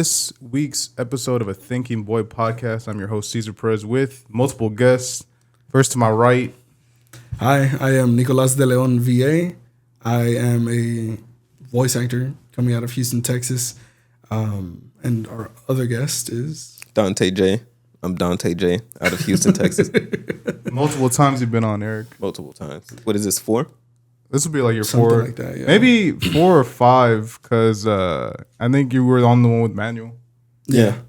this week's episode of A Thinking Boy podcast. I'm your host, Cesar Perez, with multiple guests. First to my right. Hi, I am Nicoles de Leon, VA. I am a voice actor coming out of Houston, Texas. And our other guest is... Donte J. I'm Donte J. out of Houston, Texas. Multiple times you've been on, Eric. Multiple times. What is this, 4? This will be like your Something 4. like that, yeah. Maybe 4 or 5, because I think you were on the one with Manuel. Yeah.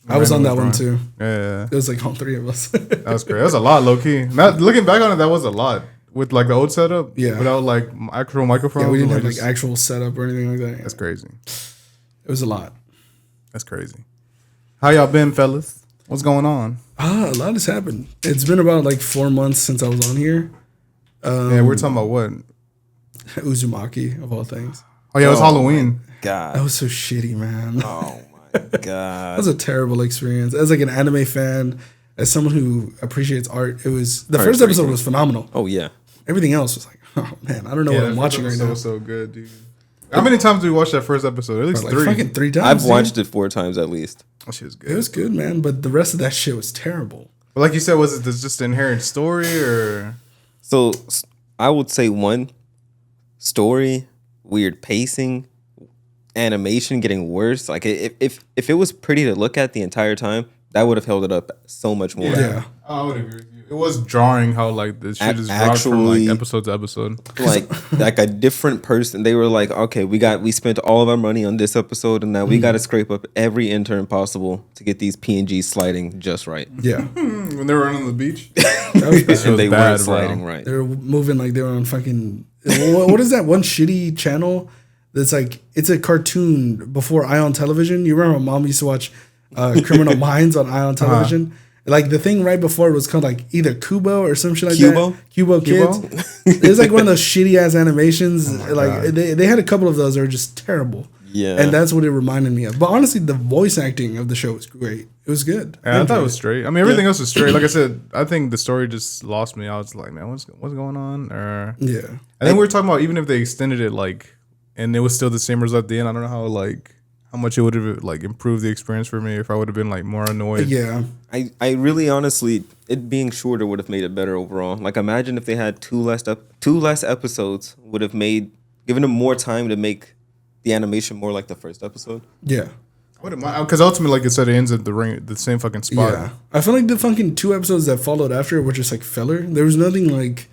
I was on that one Brian. too. Yeah. It was like all 3 of us. That was great. That was a lot, low-key. Not, looking back on it, that was a lot. With like the old setup, Yeah. without like actual microphones. Yeah, we didn't have just- like actual setup or anything like that. That's crazy. It was a lot. That's crazy. How y'all been, fellas? What's going on? A lot has happened. It's been about like 4 months since I was on here. Yeah, we're talking about what? Uzumaki, of all things. Oh yeah, it was Halloween. That God. was so shitty, man. Oh, my That God. was a terrible experience. As like an anime fan, as someone who appreciates art, it was... The Art first is pretty episode cool. was phenomenal. Oh, yeah. Everything else was like, oh man, I don't know what I'm watching right now. was so good, dude. How many times did we watch that first episode? At least Like 3. fucking 3 times. I've dude. watched it 4 times at least. That shit was good. It was good, man, but the rest of that shit was terrible. But like you said, was it just an inherent story or? So I would say 1, story, weird pacing, animation getting worse. Like if it was pretty to look at the entire time, that would have held it up so much more. Yeah. I would agree with you. It was jarring how like the shit is dropped from Actually- like episode to episode. Like a different person. They were like, okay, we spent all of our money on this episode, and now we got to scrape up every intern possible to get these PNGs sliding just right. Yeah. When they were on the beach, That was bad. was And they bad, weren't sliding bro. right. They were moving like they were on fucking... what is that one shitty channel that's like... It's a cartoon before Ion Television. You remember my mom used to watch Criminal Minds on Ion Television? Like the thing right before it was called like either Kubo or some shit like Kubo? that. Kubo Kids. It was like one of those shitty ass animations. Like they had a couple of those that were just terrible. Yeah. And that's what it reminded me of. But honestly, the voice acting of the show was great. It was good. yeah, I thought it was straight. I mean, everything else was straight. Like I said, I think the story just lost me. I was like, man, what's going on? Or Yeah. and then we were talking about even if they extended it, like, and it was still the same result at the end. I don't know how much it would have like improved the experience for me if I would have been like more annoyed. Yeah. I really honestly, it being shorter would have made it better overall. Like imagine if they had 2 less episodes, would have given them more time to make the animation more like the first episode. Yeah. Because ultimately, like I said, it ends at the same fucking spot. Yeah. I feel like the fucking 2 episodes that followed after were just like filler. There was nothing like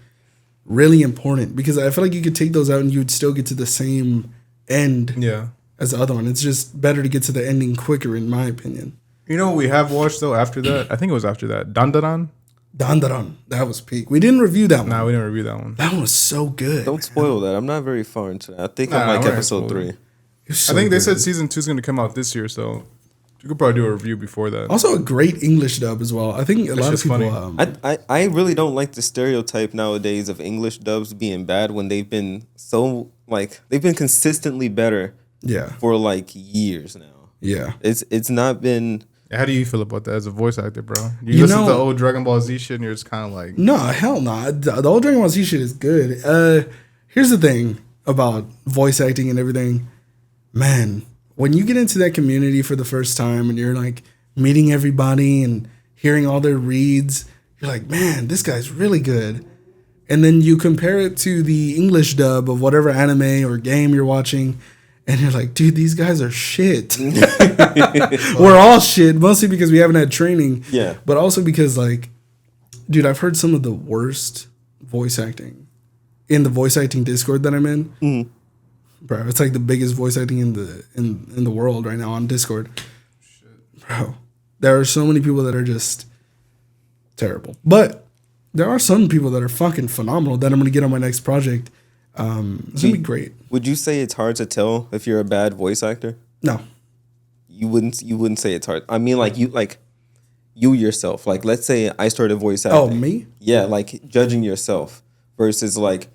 really important because I feel like you could take those out and you'd still get to the same end Yeah. as the other one. It's just better to get to the ending quicker, in my opinion. You know what we have watched though after that? I think it was after that. Dandaran? Dandaran. That was peak. We didn't review that one. Nah, we didn't review that one. That one was so good. Don't spoil that. I'm not very far into that. I think Nah, I'm like we're not episode spoiling. 3. It was I so think they good. said season 2 is going to come out this year, so you could probably do a review before that. Also a great English dub as well. I think a lot of just people... funny. I really don't like the stereotype nowadays of English dubs being bad when they've been they've been consistently better yeah. for like years now. Yeah. It's not been. How do you feel about that as a voice actor, bro? You You listen to know- the old Dragon Ball Z shit and you're just kind of like... No, hell no. The old Dragon Ball Z shit is good. Here's the thing about voice acting and everything. Man, when you get into that community for the first time and you're like meeting everybody and hearing all their reads, you're like, man, this guy's really good. And then you compare it to the English dub of whatever anime or game you're watching, and you're like, dude, these guys are shit. We're all shit, mostly because we haven't had training. Yeah. But also because, like, dude, I've heard some of the worst voice acting in the voice acting Discord that I'm in. Mm. Bro, it's like the biggest voice acting in the world right now on Discord. Shit. Bro, there are so many people that are just terrible. But there are some people that are fucking phenomenal that I'm going to get on my next project. It's going to be great. Would you say it's hard to tell if you're a bad voice actor? No. You wouldn't say it's hard. I mean, like you yourself. Like, let's say I started voice acting. Oh, me? Yeah, like judging yourself versus like,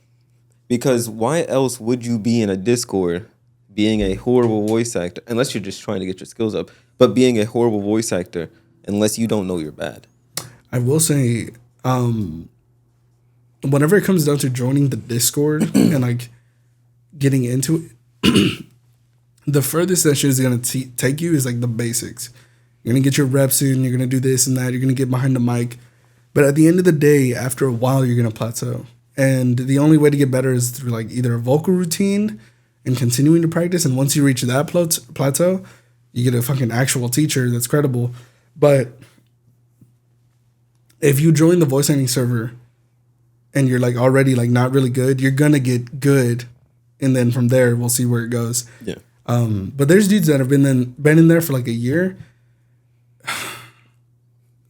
because why else would you be in a Discord being a horrible voice actor unless you're just trying to get your skills up? But being a horrible voice actor unless you don't know you're bad. I will say, whenever it comes down to joining the Discord and like getting into it, the furthest that shit is gonna take you is like the basics. You're gonna get your reps in. You're gonna do this and that. You're gonna get behind the mic. But at the end of the day, after a while, you're gonna plateau. And the only way to get better is through like either a vocal routine and continuing to practice. And once you reach that plateau, you get a fucking actual teacher that's credible. But if you join the voice acting server and you're like already like not really good, you're gonna get good, and then from there we'll see where it goes. Yeah. But there's dudes that have been in there for like a year.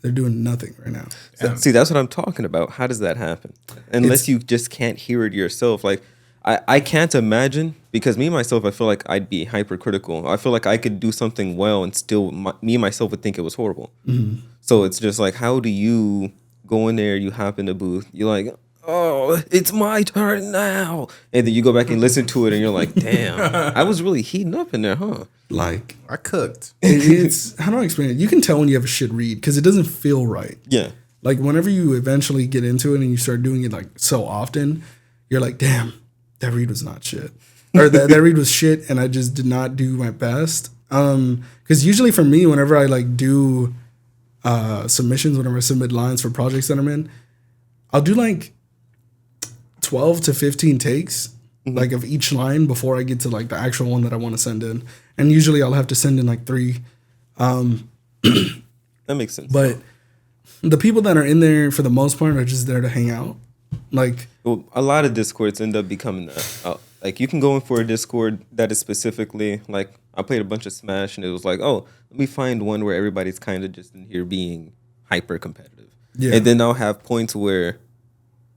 They're doing nothing right now. See, that's what I'm talking about. How does that happen? Unless you just can't hear it yourself. Like, I can't imagine, because me, myself, I feel like I'd be hypercritical. I feel like I could do something well and still, me, myself, would think it was horrible. Mm-hmm. So it's just like, how do you go in there, you hop in the booth, you're like, oh, it's my turn now. And then you go back and listen to it and you're like, damn, I was really heating up in there, huh? Like, I cooked. It's, how do I explain it? You can tell when you have a shit read because it doesn't feel right. Yeah. Like, whenever you eventually get into it and you start doing it like so often, you're like, damn, that read was not shit. Or that read was shit and I just did not do my best. Because usually for me, whenever I like do submissions, whenever I submit lines for projects that I'm in, I'll do like 12 to 15 takes, like of each line before I get to like the actual one that I want to send in. And usually I'll have to send in like 3. That makes sense. But the people that are in there for the most part are just there to hang out. Like, well, a lot of Discords end up becoming that. Like, you can go in for a Discord that is specifically like, I played a bunch of Smash and it was like, oh, let me find one where everybody's kind of just in here being hyper competitive. Yeah. And then I'll have points where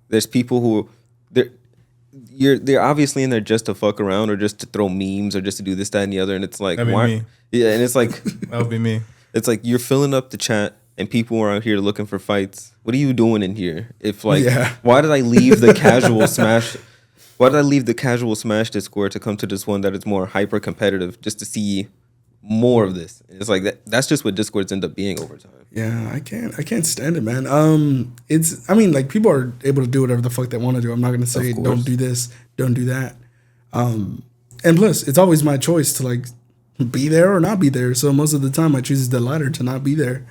there's people who they're obviously in there just to fuck around or just to throw memes or just to do this, that, and the other. And it's like, that'd be me. Yeah, and it's like that would be me. It's like you're filling up the chat and people are out here looking for fights. What are you doing in here? If like, why did I leave the casual Smash? Why did I leave the casual Smash Discord to come to this one that is more hyper competitive just to see more of this? And it's like that's just what Discords end up being over time. Yeah, I can't stand it, man. I mean, like, people are able to do whatever the fuck they want to do. I'm not gonna say don't do this, don't do that. And plus, it's always my choice to like be there or not be there. So most of the time, I choose the latter, to not be there,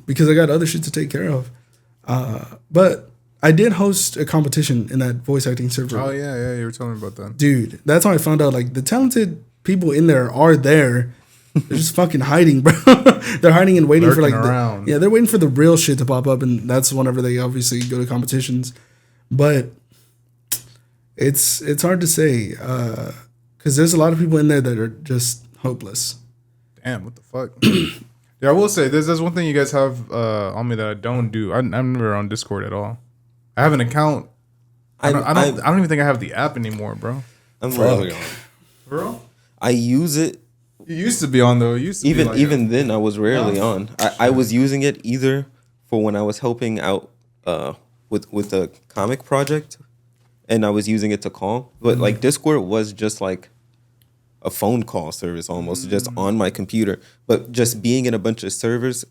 because I got other shit to take care of. But I did host a competition in that voice acting server. Oh yeah, you were telling me about that, dude. That's how I found out like the talented people in there are there. They're just fucking hiding, bro. They're hiding and waiting for like they're waiting for the real shit to pop up, and that's whenever they obviously go to competitions. But it's hard to say because there's a lot of people in there that are just hopeless. Damn, what the fuck? Yeah, I will say there's one thing you guys have on me that I don't do. I'm never on Discord at all. I have an account. I don't even think I have the app anymore, bro. I'm rarely on. Bro, I use it. You used to be on though. Even then, I was rarely on. I was using it either for when I was helping out with a comic project, and I was using it to call. But like Discord was just like a phone call service almost, just on my computer. But just being in a bunch of servers,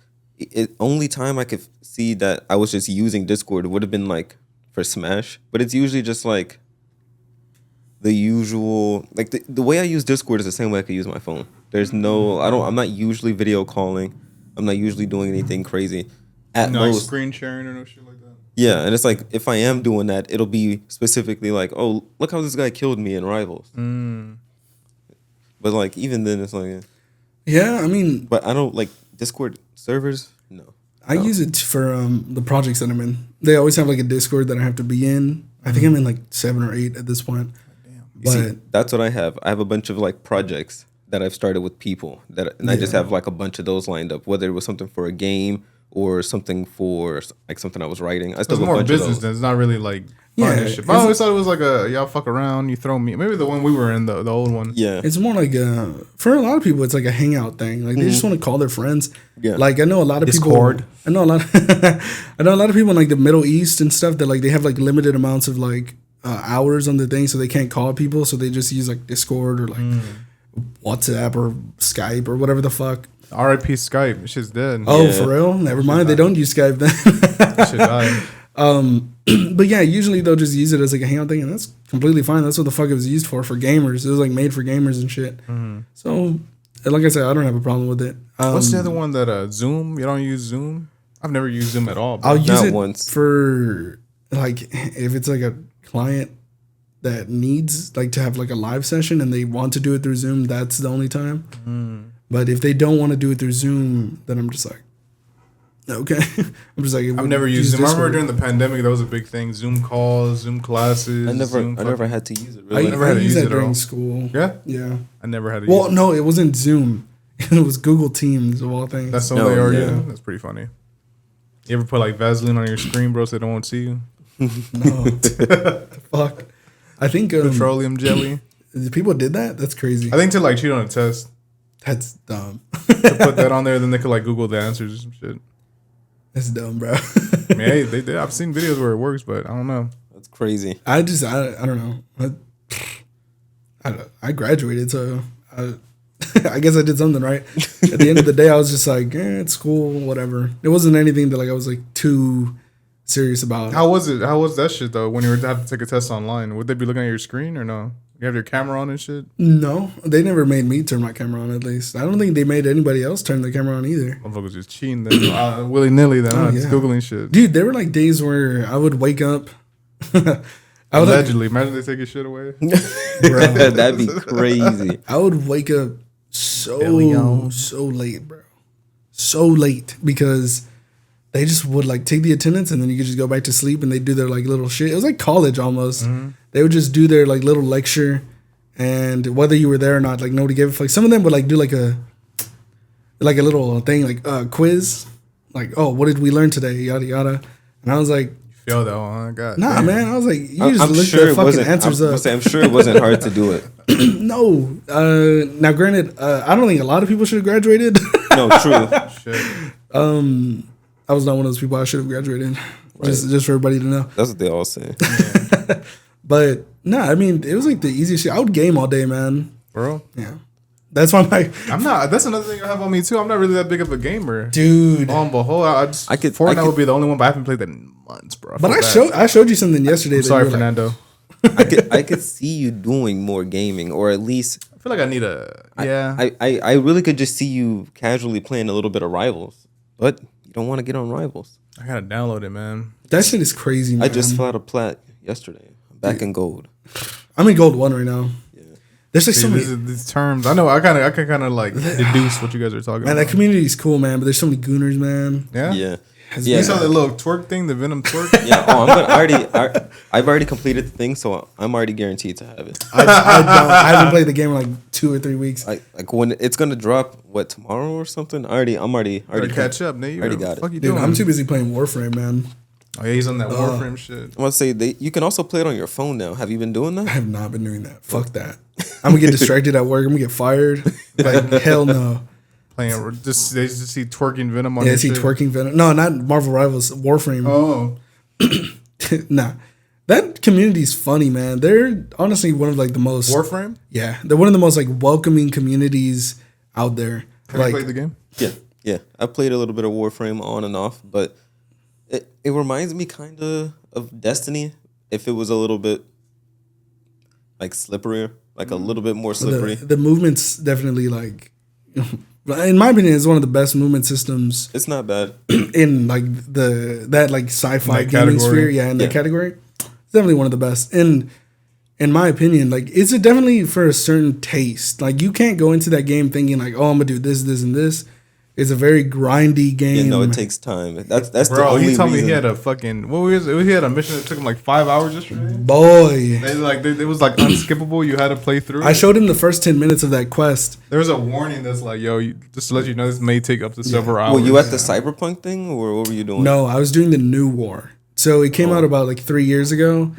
only time I could see that I was just using Discord would have been like for Smash. But it's usually just like the usual, like the way I use Discord is the same way I could use my phone. There's no, I'm not usually video calling. I'm not usually doing anything crazy. At no most, screen sharing or no shit like that. Yeah, and it's like if I am doing that, it'll be specifically like, oh, look how this guy killed me in Rivals. But like even then, it's like, yeah, I mean, but I don't like Discord servers. No, I use it for the projects that I'm in. They always have like a Discord that I have to be in. I think I'm in like 7 or 8 at this point. But see, that's what I have. I have a bunch of like projects that I've started with people and I just have like a bunch of those lined up, whether it was something for a game or something for like something I was writing. I still have a more bunch business of those. than it's not really like fun and shit. But I always thought it was like y'all fuck around, you throw me. Maybe the one we were in, the old one. Yeah, it's more like for a lot of people, it's like a hangout thing. Like they just want to call their friends. Yeah, like I know a lot of Discord. people. I know a lot of people in like the Middle East and stuff that like they have like limited amounts of like hours on the thing, so they can't call people, so they just use like Discord or like WhatsApp or Skype or whatever the fuck. R.I.P. Skype. Shit's dead. Oh, yeah. For real? Never mind. They don't use Skype then. Shit died. But yeah, usually they'll just use it as like a hangout thing, and that's completely fine. That's what the fuck it was used for gamers. It was like made for gamers and shit. So, like I said, I don't have a problem with it. What's the other one that Zoom? You don't use Zoom? I've never used Zoom at all. I'll use Not it once. for like if it's like a client that needs like to have like a live session and they want to do it through Zoom. That's the only time. But if they don't want to do it through Zoom, then I'm just like, okay. I'm just like, I've never used Zoom. I remember during the pandemic, that was a big thing. Zoom calls, Zoom classes. I never had to use it. Really. I never had to used use that it at during all. school. Yeah? Yeah. I never had to use Well, it. no, it wasn't Zoom. It was Google Teams of all things. That's all No, they are yeah. using? That's pretty funny. You ever put like Vaseline on your screen, bro, so they don't want to see you? No. Fuck. I think Petroleum jelly. people did that. That's crazy. I think to like cheat on a test, That's dumb. to put that on there, then they could like Google the answers or some shit. That's dumb, bro. I mean, hey, they did. I've seen videos where it works, but I don't know. That's crazy. I don't know. I graduated, so I guess I did something right. At the end of the day, I was just like, it's cool, whatever. It wasn't anything that like I was like too serious about. How was it? How was that shit though? When you were to have to take a test online, would they be looking at your screen or no? You have your camera on and shit. No, they never made me turn my camera on. At least I don't think they made anybody else turn their camera on either. Motherfuckers just cheating then, willy nilly then. Oh, Just yeah. googling shit. Dude, there were like days where I would wake up. I would Allegedly, imagine they take your shit away. That'd be crazy. I would wake up so late, bro. So late because they just would like take the attendance and then you could just go back to sleep and they do their like little shit. It was like college almost. They would just do their like little lecture, and whether you were there or not, like nobody gave a fuck. Some of them would like do like a little thing like quiz, like, oh, what did we learn today, yada yada. And I was like, Feel that one, God. nah, damn. man. I was like, you I'm just look sure the it fucking wasn't. answers up. I'm sure it wasn't hard to do it. No. Now, granted, I don't think a lot of people should have graduated. No, true. Shit. I was not one of those people. I should have graduated. Just for everybody to know. That's what they all say. But no, I mean, it was like the easiest shit. I would game all day, man. Bro. Yeah. That's why I'm not. That's another thing I have on me too. I'm not really that big of a gamer. dude. On behold, Fortnite would be the only one, but I haven't played that in months, bro. But feel bad. I showed you something yesterday. I'm that sorry, you were like, Fernando. I could see you doing more gaming, or at least I feel like I need a I really could just see you casually playing a little bit of Rivals, but you don't want to get on Rivals. I gotta download it, man. that shit is crazy, man. I just filled out a plat yesterday. I'm back in gold. I'm in gold 1 right now. Yeah. There's like so many. These terms, I know. I can kind of like deduce what you guys are talking Man, about. that community is cool, man. But there's so many gooners, man. Yeah. Yeah. Yeah. You saw that little twerk thing, the Venom twerk. Yeah. Oh, I've already completed the thing, so I'm already guaranteed to have it. I haven't played the game in like 2 or 3 weeks. Like when it's gonna drop, what, tomorrow or something? I'm already Catch up, nigga. already got it. Fuck you Dude, doing? I'm too busy playing Warframe, man. Oh yeah, he's on that Warframe shit. I want to say you can also play it on your phone now. Have you been doing I that? have not been doing that. Fuck that. I'm gonna get distracted at work. I'm gonna get fired. Like hell no. Playing just they just see twerking Venom on. Yeah, your is he shit. twerking Venom? No, not Marvel Rivals. Warframe. Oh, Nah, that community's funny, man. They're honestly one of like the most. Warframe. Yeah, they're one of the most like welcoming communities out there. Have Like, you played the game? Yeah. I played a little bit of Warframe on and off, but it reminds me kind of Destiny if it was a little bit like slipperier, like a little bit more slippery. the movement's definitely like, in my opinion, it's one of the best movement systems It's not bad. in like that like sci-fi that gaming category. sphere. Yeah, in that category, it's definitely one of the best. And in my opinion, like it's definitely for a certain taste. Like you can't go into that game thinking like, oh, I'm gonna do this, this, and this. It's a very grindy game. Yeah, no, it takes time. That's the Bro, only he told reason. me he had a fucking he had a mission that took him like 5 hours yesterday. Boy, It was like unskippable. You had to play through. I showed him the first 10 minutes of that quest. There was a warning that's like, yo, just to let you know, this may take up to several hours. Were you at the Cyberpunk thing, or what were you doing? No, I was doing the new war. So it came out about like 3 years ago.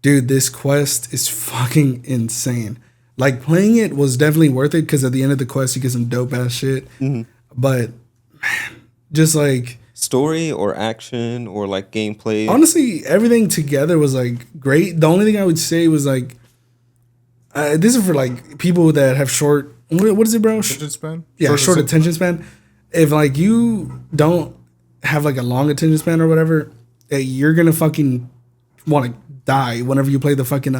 Dude, this quest is fucking insane. Like playing it was definitely worth it because at the end of the quest you get some dope ass shit. But man, just like Story or action or like gameplay? honestly, everything together was like great. The only thing I would say was like, this is for like people that have short. What is it, bro? Attention span? Yeah, short attention span. If like you don't have like a long attention span or whatever, you're gonna fucking want to die whenever you play the fucking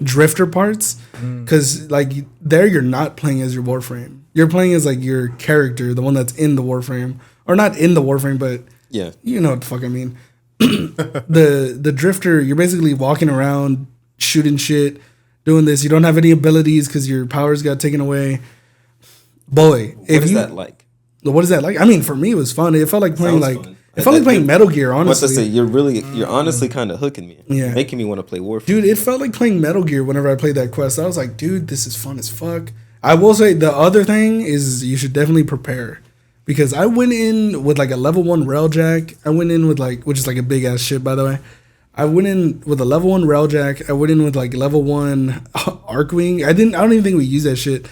drifter parts, because like there you're not playing as your Warframe. You're playing as like your character, the one that's in the Warframe, or not in the Warframe, but yeah, you know what the fuck I mean. The drifter, you're basically walking around shooting shit, doing this. You don't have any abilities because your powers got taken away. Boy, what is that like? What is that like? I mean, for me, it was fun. It felt like playing It felt like playing Metal Gear, honestly. What's to say? You're honestly kind of hooking me. Yeah. Making me want to play Warframe. Dude, it felt like playing Metal Gear whenever I played that quest. I was like, dude, this is fun as fuck. I will say the other thing is you should definitely prepare. Because I went in with like a level 1 railjack. I went in with like, which is like a big ass ship, by the way. I went in with a level 1 railjack. I went in with like level 1 Arcwing. I don't even think we used that shit.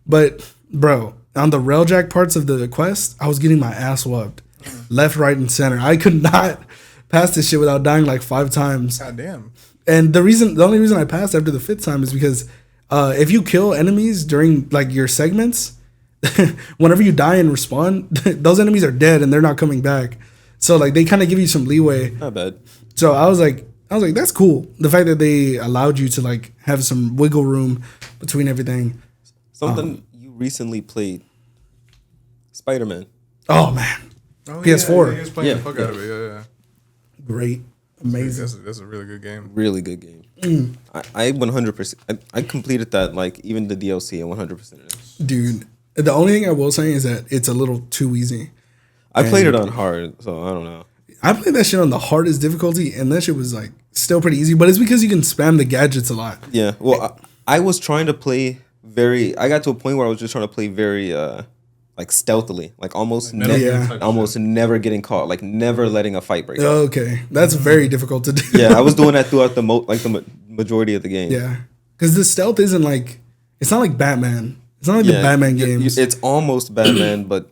But, bro, on the railjack parts of the quest, I was getting my ass whooped. Left, right, and center. I could not pass this shit without dying like 5 times. God damn. And the only reason I passed after the 5th time is because if you kill enemies during like your segments, whenever you die and respawn, those enemies are dead and they're not coming back. So like they kind of give you some leeway. Not bad. So I was like, that's cool. The fact that they allowed you to like have some wiggle room between everything. Something you recently played, Spider-Man. Oh man. Oh, PS4. Yeah, he was playing the fuck out of it. Yeah. Great. Amazing. That's a really good game. Really good game. I 100%. I completed that, like even the DLC and 100%. Dude, the only thing I will say is that it's a little too easy. I played it on hard, so I don't know. I played that shit on the hardest difficulty, and that shit was like still pretty easy. But it's because you can spam the gadgets a lot. Yeah. Well, I was trying to play I got to a point where I was just trying to play very like stealthily, like almost never getting caught, like never letting a fight break out. Okay, that's very difficult to do. Yeah, I was doing that throughout the majority of the game. Yeah, because the stealth isn't like, it's not like Batman. It's not like the Batman games. It's almost Batman, but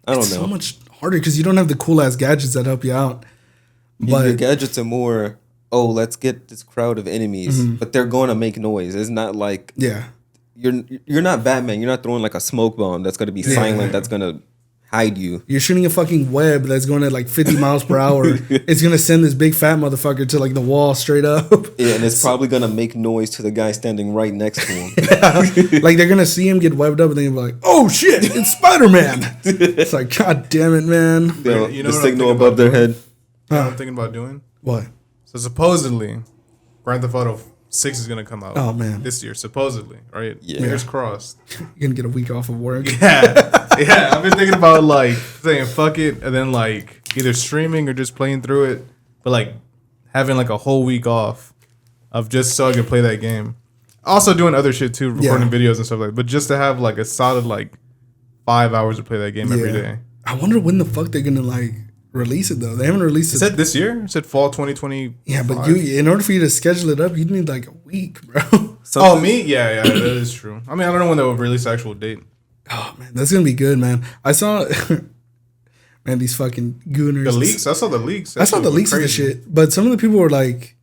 I don't know. It's so much harder because you don't have the cool ass gadgets that help you out. But your gadgets are more, let's get this crowd of enemies, but they're going to make noise. It's not like You're not Batman. You're not throwing like a smoke bomb that's going to be silent. That's going to hide you. You're shooting a fucking web that's going at like 50 miles per hour. It's going to send this big fat motherfucker to like the wall straight up. Yeah, and it's probably going to make noise to the guy standing right next to him. Like they're going to see him get webbed up and they're going to be like, oh shit, it's Spider-Man. It's like, God damn it, man. You know the signal above their head. You know what I'm thinking about doing? What? So supposedly, Grand Theft Auto 6 is gonna come out. Oh man, this year supposedly, right? Yeah. Fingers crossed. You're gonna get a week off of work. Yeah. I've been thinking about like saying fuck it, and then like either streaming or just playing through it, but like having like a whole week off of just so I can play that game. Also doing other shit too, recording videos and stuff like that. But just to have like a solid like 5 hours to play that game every day. I wonder when the fuck they're gonna like release it though. They haven't released it. It said this year. It said fall 2020. Yeah, but in order for you to schedule it up, you'd need like a week, bro. Me? Yeah, that is true. I mean, I don't know when they will release the actual date. Oh man, that's gonna be good, man. I saw, man, these fucking gooners. The leaks. I saw the leaks. I saw the leaks of the shit. But some of the people were like,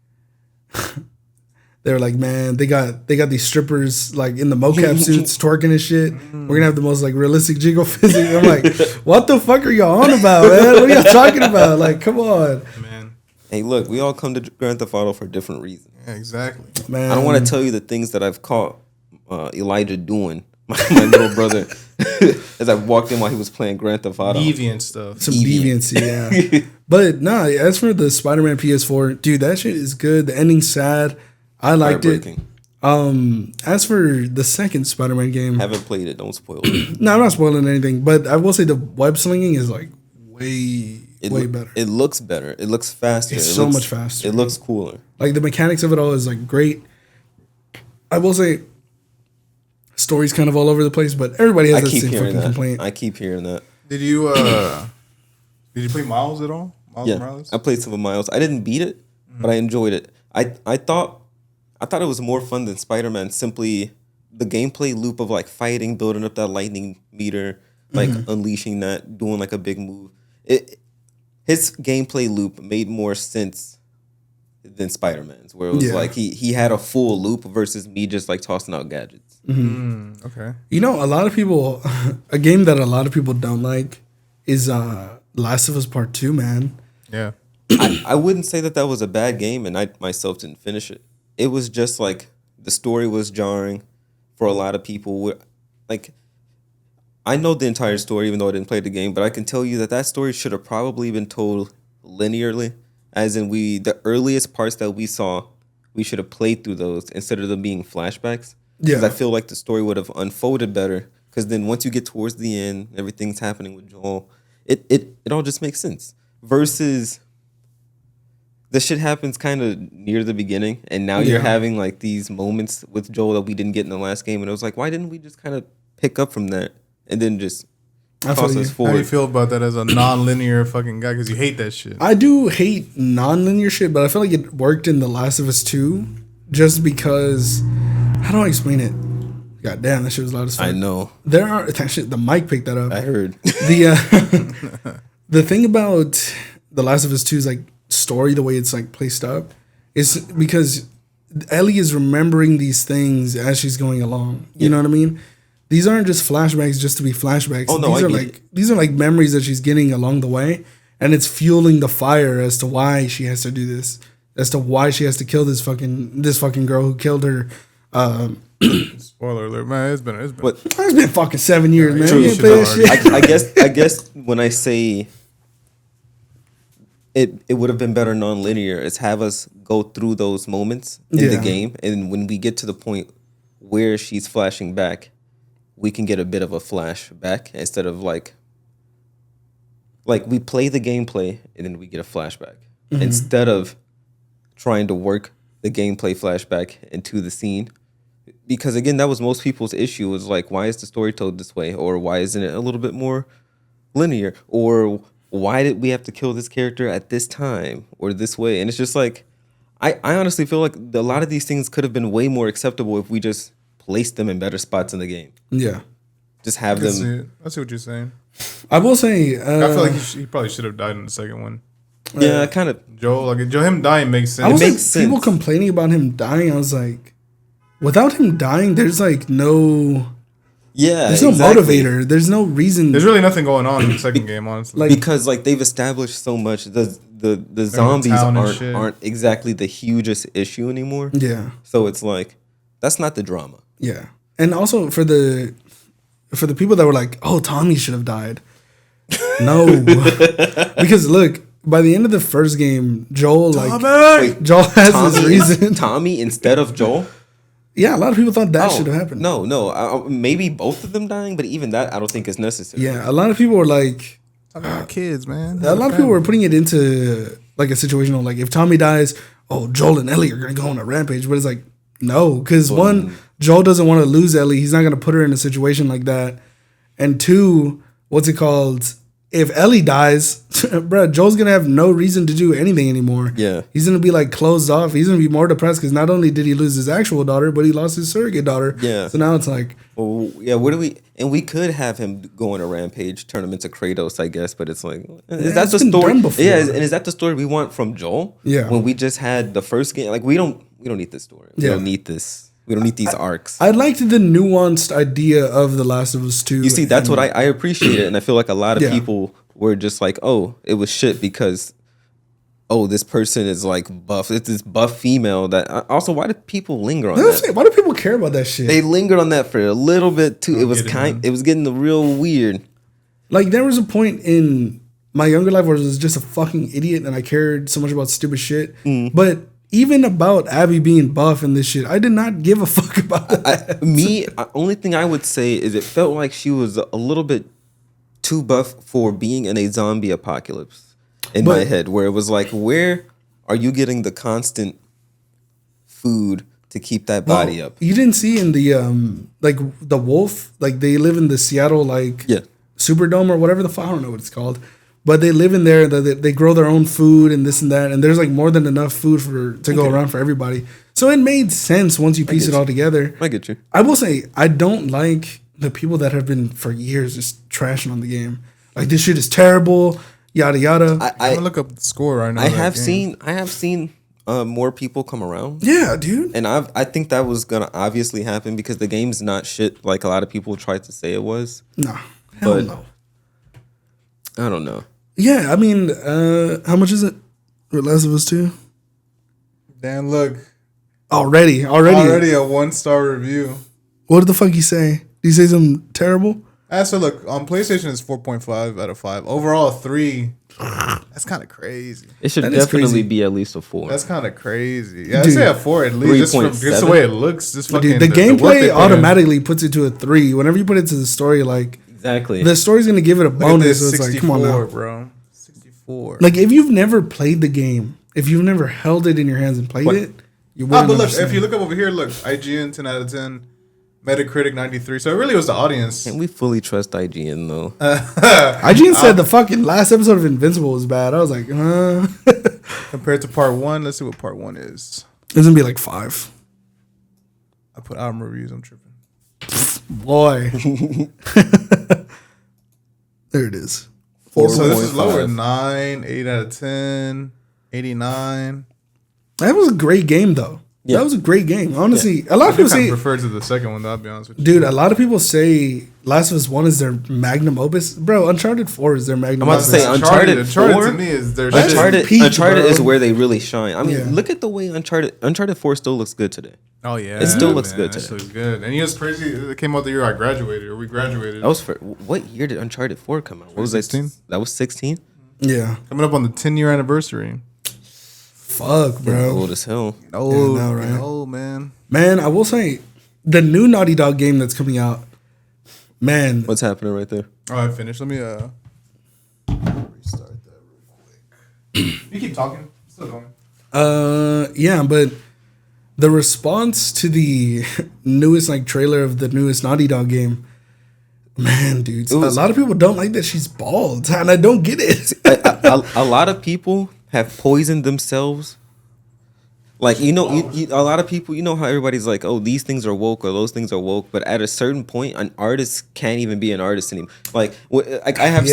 they were like, man, they got these strippers like in the mocap suits twerking and shit. We're gonna have the most like realistic jiggle physics. I'm like, what the fuck are y'all on about, man? What are y'all talking about? Like, come on, man. Hey, look, we all come to Grand Theft Auto for different reasons. Yeah, exactly. Man, I don't want to tell you the things that I've caught Elijah doing, my little brother, as I walked in while he was playing Grand Theft Auto. Deviant stuff. Some deviancy, yeah. But nah, as for the Spider-Man PS4, dude, that shit is good. The ending's sad. I liked it. As for the second Spider-Man game, haven't played it. Don't spoil it. No, I'm not spoiling anything. But I will say the web slinging is like way better. It looks better. It looks faster. It's so much faster. It looks cooler. Like the mechanics of it all is like great. I will say, story's kind of all over the place, but everybody has that same fucking complaint. I keep hearing that. Did you play Miles at all? Miles Morales? I played some of Miles. I didn't beat it, but I enjoyed it. I thought it was more fun than Spider-Man. Simply the gameplay loop of like fighting, building up that lightning meter, like unleashing that, doing like a big move. His gameplay loop made more sense than Spider-Man's, where it was like he had a full loop versus me just like tossing out gadgets. Okay. You know, a lot of people, a game that a lot of people don't like is Last of Us Part 2, man. Yeah. I wouldn't say that was a bad game, and I myself didn't finish it. It was just like the story was jarring for a lot of people. Like, I know the entire story, even though I didn't play the game, but I can tell you that story should have probably been told linearly, as in the earliest parts that we saw, we should have played through those instead of them being flashbacks. Because I feel like the story would have unfolded better. Because then once you get towards the end, everything's happening with Joel. It all just makes sense. Versus the shit happens kind of near the beginning, and now you're having like these moments with Joel that we didn't get in the last game, and it was like, why didn't we just kind of pick up from that and then just toss us forward? How do you feel about that as a non-linear fucking guy? Because you hate that shit. I do hate non-linear shit, but I feel like it worked in The Last of Us 2 just because. How do I explain it? God damn, that shit was loud as fuck. I know. The mic picked that up. I heard. The thing about The Last of Us 2's like story, the way it's like placed up, is because Ellie is remembering these things as she's going along. You know what I mean? These aren't just flashbacks just to be flashbacks. Oh, no, these are like memories that she's getting along the way, and it's fueling the fire as to why she has to do this, as to why she has to kill this fucking girl who killed her. Spoiler alert, man! It's been fucking 7 years, man. True. You play that shit. I guess when I say it would have been better non-linear, is have us go through those moments in the game, and when we get to the point where she's flashing back, we can get a bit of a flashback instead of like we play the gameplay and then we get a flashback instead of trying to work the gameplay flashback into the scene. Because again, that was most people's issue, was like, why is the story told this way? Or why isn't it a little bit more linear? Or why did we have to kill this character at this time or this way? And it's just like, I honestly feel like a lot of these things could have been way more acceptable if we just placed them in better spots in the game. Yeah. Just have them. I see what you're saying. I will say, I feel like he probably should have died in the second one. Yeah, kind of. Him dying makes sense. It makes sense. People complaining about him dying, I was like, without him dying, there's like no... Yeah, there's no motivator. There's no reason. There's really nothing going on in the second game, honestly. Because they've established so much. The zombies aren't exactly the hugest issue anymore. Yeah. So it's like, that's not the drama. Yeah. And also for the people that were like, oh, Tommy should have died. No. Because look, by the end of the first game, Joel has his reason. Tommy instead of Joel? Yeah, a lot of people thought that should have happened. No. Maybe both of them dying, but even that I don't think is necessary. Yeah, a lot of people were like... Talking about kids, man. A lot of people were putting it into like a situation of like, if Tommy dies, Joel and Ellie are going to go on a rampage. But it's like, no. Because one, Joel doesn't want to lose Ellie. He's not going to put her in a situation like that. And two, if Ellie dies, bro, Joel's going to have no reason to do anything anymore. Yeah. He's going to be like closed off. He's going to be more depressed because not only did he lose his actual daughter, but he lost his surrogate daughter. Yeah. So now it's like... Well, yeah, we could have him go on a rampage, turn him into Kratos, I guess, but it's like, is that the story? Yeah, and is that the story we want from Joel? Yeah. When we just had the first game, like we don't need this story. We don't need this. We don't need these arcs. I liked the nuanced idea of The Last of Us 2. You see, that's what I appreciate it, and I feel like a lot of people were just like, oh, it was shit because, this person is like buff. It's this buff female that... Also, why do people linger on that? Why do people care about that shit? They lingered on that for a little bit too. It was getting real weird. Like, there was a point in my younger life where I was just a fucking idiot and I cared so much about stupid shit. But even about Abby being buff and this shit, I did not give a fuck about that. Only thing I would say is it felt like she was a little bit too buff for being in a zombie apocalypse in my head, where it was like, where are you getting the constant food to keep that body up? You didn't see in the like the wolf, like they live in the Seattle Superdome or whatever the fuck, I don't know what it's called, but they live in there. They grow their own food and this and that, and there's like more than enough food to go around for everybody. So it made sense once you piece it all together. I get you. I will say I don't like the people that have been for years just trashing on the game. Like, this shit is terrible, yada yada. I'm gonna look up the score right now. I have seen more people come around. Yeah, dude. And I think that was gonna obviously happen because the game's not shit like a lot of people tried to say it was. Nah, hell no. I don't know. Yeah, I mean, how much is it? With Last of Us 2? Dan, look. Already a 1-star review. What did the fuck you say? Did you say something terrible? So look, on PlayStation it's 4.5 out of 5. Overall, 3. That's kind of crazy. It should definitely be at least a 4. That's kind of crazy. Yeah, I'd say a 4 at least. Just the way it looks. Just fucking the gameplay automatically puts it to a 3. Whenever you put it to the story, like exactly, the story's gonna give it a bonus. So it's like, come on now, bro. 64. Like if you've never played the game, if you've never held it in your hands and played it, you wouldn't. But look, if you look up over here, look, IGN 10 out of 10. Metacritic 93. So it really was the audience. Can we fully trust IGN though? IGN said the fucking last episode of Invincible was bad. I was like, compared to part 1, let's see what part 1 is. It's gonna be like 5. I put album reviews. I'm tripping. Boy, there it is. 4. So this is lower. 9, 8 out of 10, 89. That was a great game though. Yeah. That was a great game. Honestly, a lot of people say prefer to the second one. Though, I'll be honest with you, dude. A lot of people say Last of Us 1 is their magnum opus, bro. Uncharted 4 is their magnum. I'm about to say Uncharted 4 to me is their Uncharted. Peak, Uncharted is where they really shine. I mean, look at the way Uncharted 4 still looks good today. Oh yeah, it still looks good today. It looks good. And it was crazy. It came out the year I graduated, or we graduated. That was for what year did Uncharted 4 come out? What was 16? That was 16. Yeah, coming up on the 10-year anniversary. Fuck, bro. Old as hell. Old, yeah, right? Old, man. Man, I will say, the new Naughty Dog game that's coming out, man. What's happening right there? Oh, I finished. Let me restart that real quick. You keep talking. Still going. Yeah, but the response to the newest like trailer of the newest Naughty Dog game, man, dude, a lot of people don't like that she's bald, and I don't get it. A lot of people have poisoned themselves. Like, a lot of people, you know how everybody's like, oh, these things are woke or those things are woke. But at a certain point, an artist can't even be an artist anymore. Like I have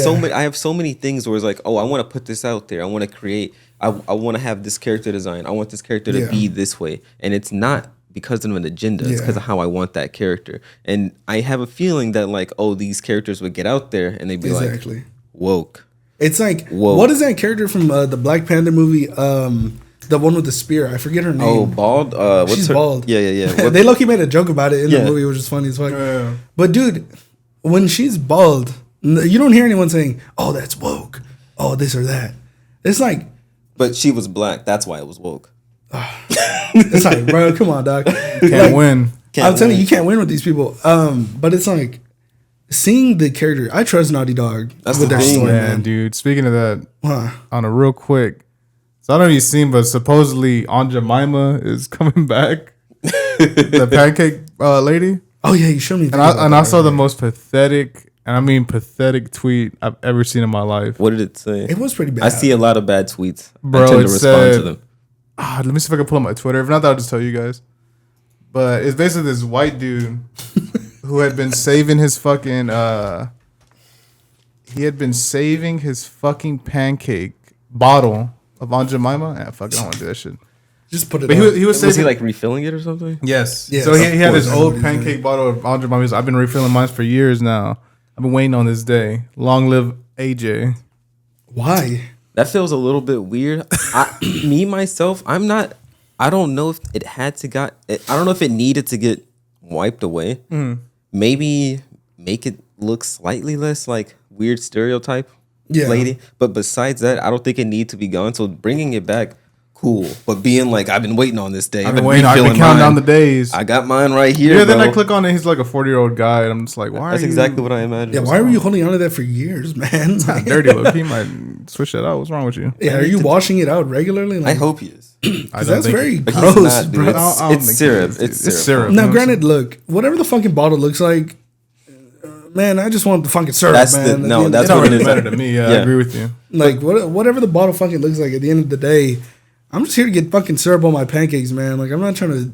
so many things where it's like, oh, I want to put this out there. I want to create. I want to have this character design. I want this character to be this way. And it's not because of an agenda. It's because of how I want that character. And I have a feeling that like, oh, these characters would get out there and they'd be like, woke. It's like, what is that character from the Black Panther movie? The one with the spear. I forget her name. Oh, bald? She's bald. Yeah. They low-key made a joke about it in the movie, which is funny as fuck. Yeah. But dude, when she's bald, you don't hear anyone saying, oh, that's woke. Oh, this or that. It's like... But she was black. That's why it was woke. It's like, bro, come on, dog. Can't win. I'm telling you can't win with these people. But it's like... Seeing the character, I trust Naughty Dog with their story, man. Dude. Speaking of that, on a real quick, so I don't know if you've seen, but supposedly Aunt Jemima is coming back. The pancake lady. Oh yeah, you showed me. And I saw the most pathetic, and I mean pathetic tweet I've ever seen in my life. What did it say? It was pretty bad. I see a lot of bad tweets. Bro, I tend to respond to them. Let me see if I can pull up my Twitter. If not, I'll just tell you guys. But it's basically this white dude who had been saving his fucking pancake bottle of Aunt Jemima. Yeah, fuck, I don't want to do that shit. Just put it. But he was he like refilling it or something? Yes. So he had his old pancake bottle of Aunt Jemima. I've been refilling mine for years now. I've been waiting on this day. Long live AJ. Why? That feels a little bit weird. Myself, I don't know if it had to I don't know if it needed to get wiped away. Maybe make it look slightly less like weird stereotype lady. But besides that, I don't think it needs to be gone. So bringing it back, cool. But being like, I've been waiting on this day. I've been counting down the days. I got mine right here. Yeah, then I click on it. He's like a 40-year-old guy. And I'm just like, why? That's exactly what I imagined. Yeah, why were you holding on to that for years, man? It's not dirty look. He might switch that out. What's wrong with you? Yeah, are you washing it out regularly? I hope he is. That's very gross, bro. It's syrup. It's syrup. Now, granted, look, whatever the fucking bottle looks like, man, I just want the fucking syrup, that's man. That's what it is. Better to me. Yeah, I agree with you. Like, whatever the bottle fucking looks like at the end of the day, I'm just here to get fucking syrup on my pancakes, man. Like, I'm not trying to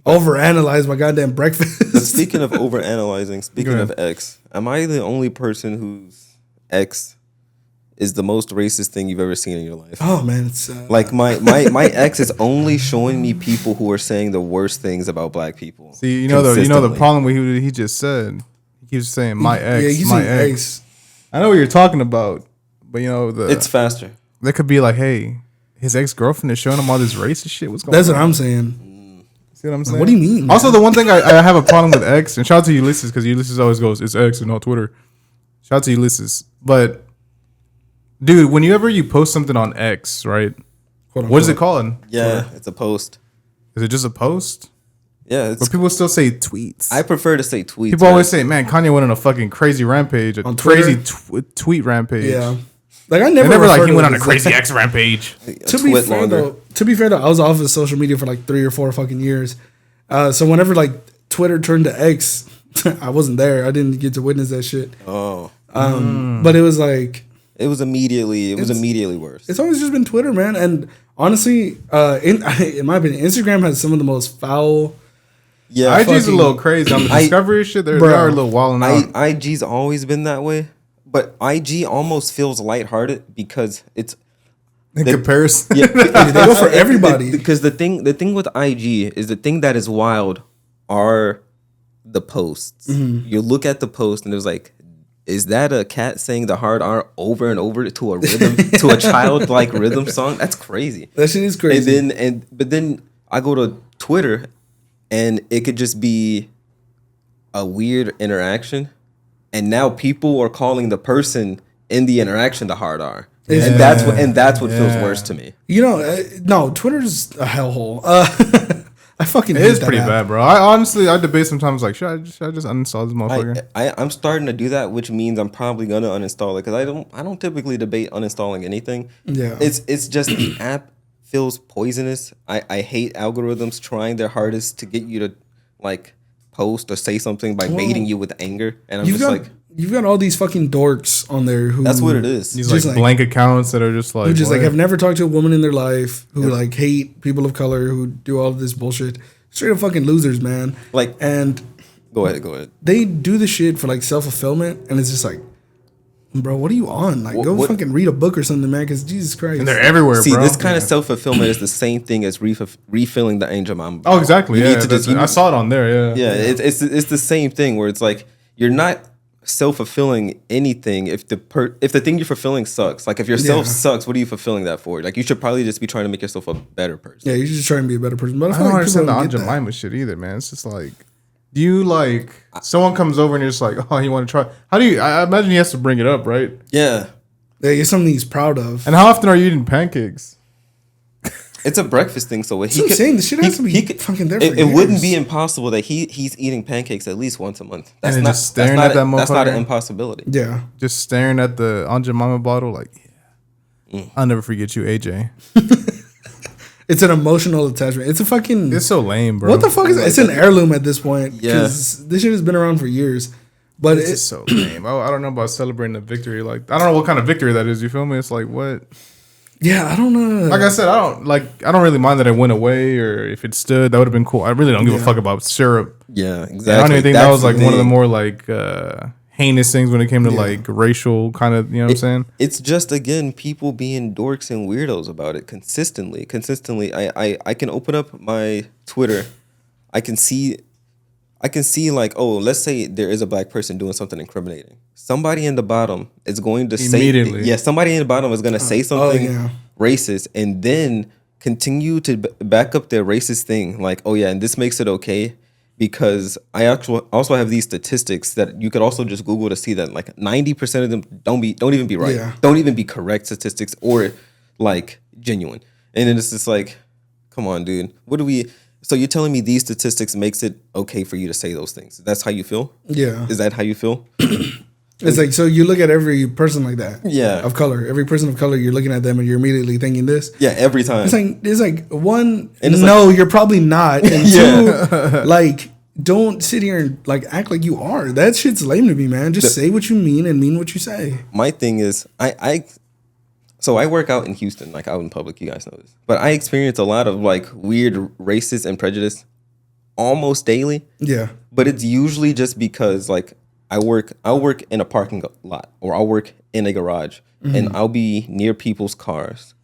overanalyze my goddamn breakfast. But speaking of overanalyzing, speaking of X, am I the only person whose X is the most racist thing you've ever seen in your life? Oh man, it's like my ex is only showing me people who are saying the worst things about black people. See, you know the problem with he just said. He keeps saying my ex, my ex. I know what you're talking about, but it's faster. That could be like, hey, his ex-girlfriend is showing him all this racist shit. What's going That's on? what I'm saying. See what I'm saying? What do you mean? Also, the one thing I have a problem with X, and shout out to Ulysses, because Ulysses always goes, it's X and not Twitter. Shout out to Ulysses. But, dude, whenever you post something on X, right? What is it called? Yeah, it's a post. Is it just a post? Yeah, But people still say tweets. I prefer to say tweets. People always say, man, Kanye went on a fucking crazy rampage, a On crazy tweet rampage. Yeah. Like They never like he went on a crazy X rampage. To be fair though, I was off of social media for like 3 or 4 fucking years. So whenever like Twitter turned to X, I wasn't there. I didn't get to witness that shit. Oh. But it was like It was immediately worse. it's always just been Twitter, man. And honestly, in my opinion, Instagram has some of the most foul. Yeah, IG's a little crazy on the discovery shit. They are a little wilding out. IG's always been that way, but IG almost feels lighthearted because it's in comparison. Yeah, They go for everybody. Because the thing with IG is the thing that is wild are the posts. Mm-hmm. You look at the post and there's like, is that a cat saying the hard R over and over to a rhythm to a childlike rhythm song? That's crazy. That shit is crazy. But then I go to Twitter and it could just be a weird interaction. And now people are calling the person in the interaction the hard R. Yeah. And that's what feels worse to me. You know, no, Twitter's a hellhole. I fucking It hate is that pretty app. bad, bro. I debate sometimes like, should I just uninstall this motherfucker? I'm starting to do that, which means I'm probably gonna uninstall it because I don't typically debate uninstalling anything. Yeah. It's just the app feels poisonous. I hate algorithms trying their hardest to get you to like post or say something by baiting you with anger, and I'm just like, you've got all these fucking dorks on there who that's what it is. These just like like- blank accounts that are just like who just what? like have never talked to a woman in their life, who like hate people of color, who do all of this bullshit. Straight up fucking losers, man. Like- and Go ahead. they do the shit for like self fulfillment, and it's just like, bro, what are you on? Like, go what- fucking read a book or something, man. Because Jesus Christ, And they're everywhere, See, bro. this kind of self-fulfillment is the same thing as refilling the angel mama. Oh, exactly. You Yeah, need to just- you I need- saw it on there. Yeah, it's the same thing where it's like you're not self-fulfilling anything if the thing you're fulfilling sucks. Like if yourself sucks, what are you fulfilling that for? Like you should probably just be trying to make yourself a better person. yeah, you should just try and be a better person. But I feel don't like understand the people Aunt don't get that. Jemima shit either, man. It's just like, do you like someone comes over and you're just like, oh, you want to try? How do you? I imagine he has to bring it up, right? Yeah. Yeah, it's something he's proud of. And how often are you eating pancakes? It's a breakfast thing, so That's what I'm saying. The shit has to be fucking there for It wouldn't years. be impossible that he's eating pancakes at least once a month. That's then not just staring at that That's not an motherfucker? impossibility. Yeah. Just staring at the Aunt Jemima bottle, like, yeah, I'll never forget you, AJ. It's an emotional attachment. It's a fucking. It's so lame, bro. What the fuck is it? It's an heirloom at this point. Yeah. Because this shit has been around for years. But It's just so lame. I don't know about celebrating a victory. Like, I don't know what kind of victory that is. You feel me? It's like, what? yeah, I don't know. Like I said, I don't really mind that it went away or if it stood. That would have been cool. I really don't give a fuck about syrup. Yeah, exactly. I don't even think that That's was like the one of the thing. more like heinous things when it came to like racial kind of, you know what I'm saying? It's just again people being dorks and weirdos about it consistently. I can open up my Twitter. I can see like, oh, let's say there is a black person doing something incriminating. Somebody in the bottom is going to say Immediately. yeah, somebody in the bottom is going to say something yeah. racist and then continue to back up their racist thing like, oh yeah, and this makes it okay because I actually also have these statistics that you could also just Google to see that like 90% of them don't even be right. Yeah. Don't even be correct statistics or like genuine. And then it's just like, come on, dude. So you're telling me these statistics makes it okay for you to say those things? That's how you feel? Yeah. Is that how you feel? It's like, so you look at every person like that. Yeah. Of color. Every person of color, you're looking at them and you're immediately thinking this. Yeah, every time. It's like one, And it's no, you're probably not. And Yeah. two, like, don't sit here and like act like you are. That shit's lame to me, man. Just say what you mean and mean what you say. My thing is, so I work out in Houston, like out in public, you guys know this. But I experience a lot of like weird racist and prejudice almost daily. Yeah. But it's usually just because like I'll work in a parking lot or I'll work in a garage and I'll be near people's cars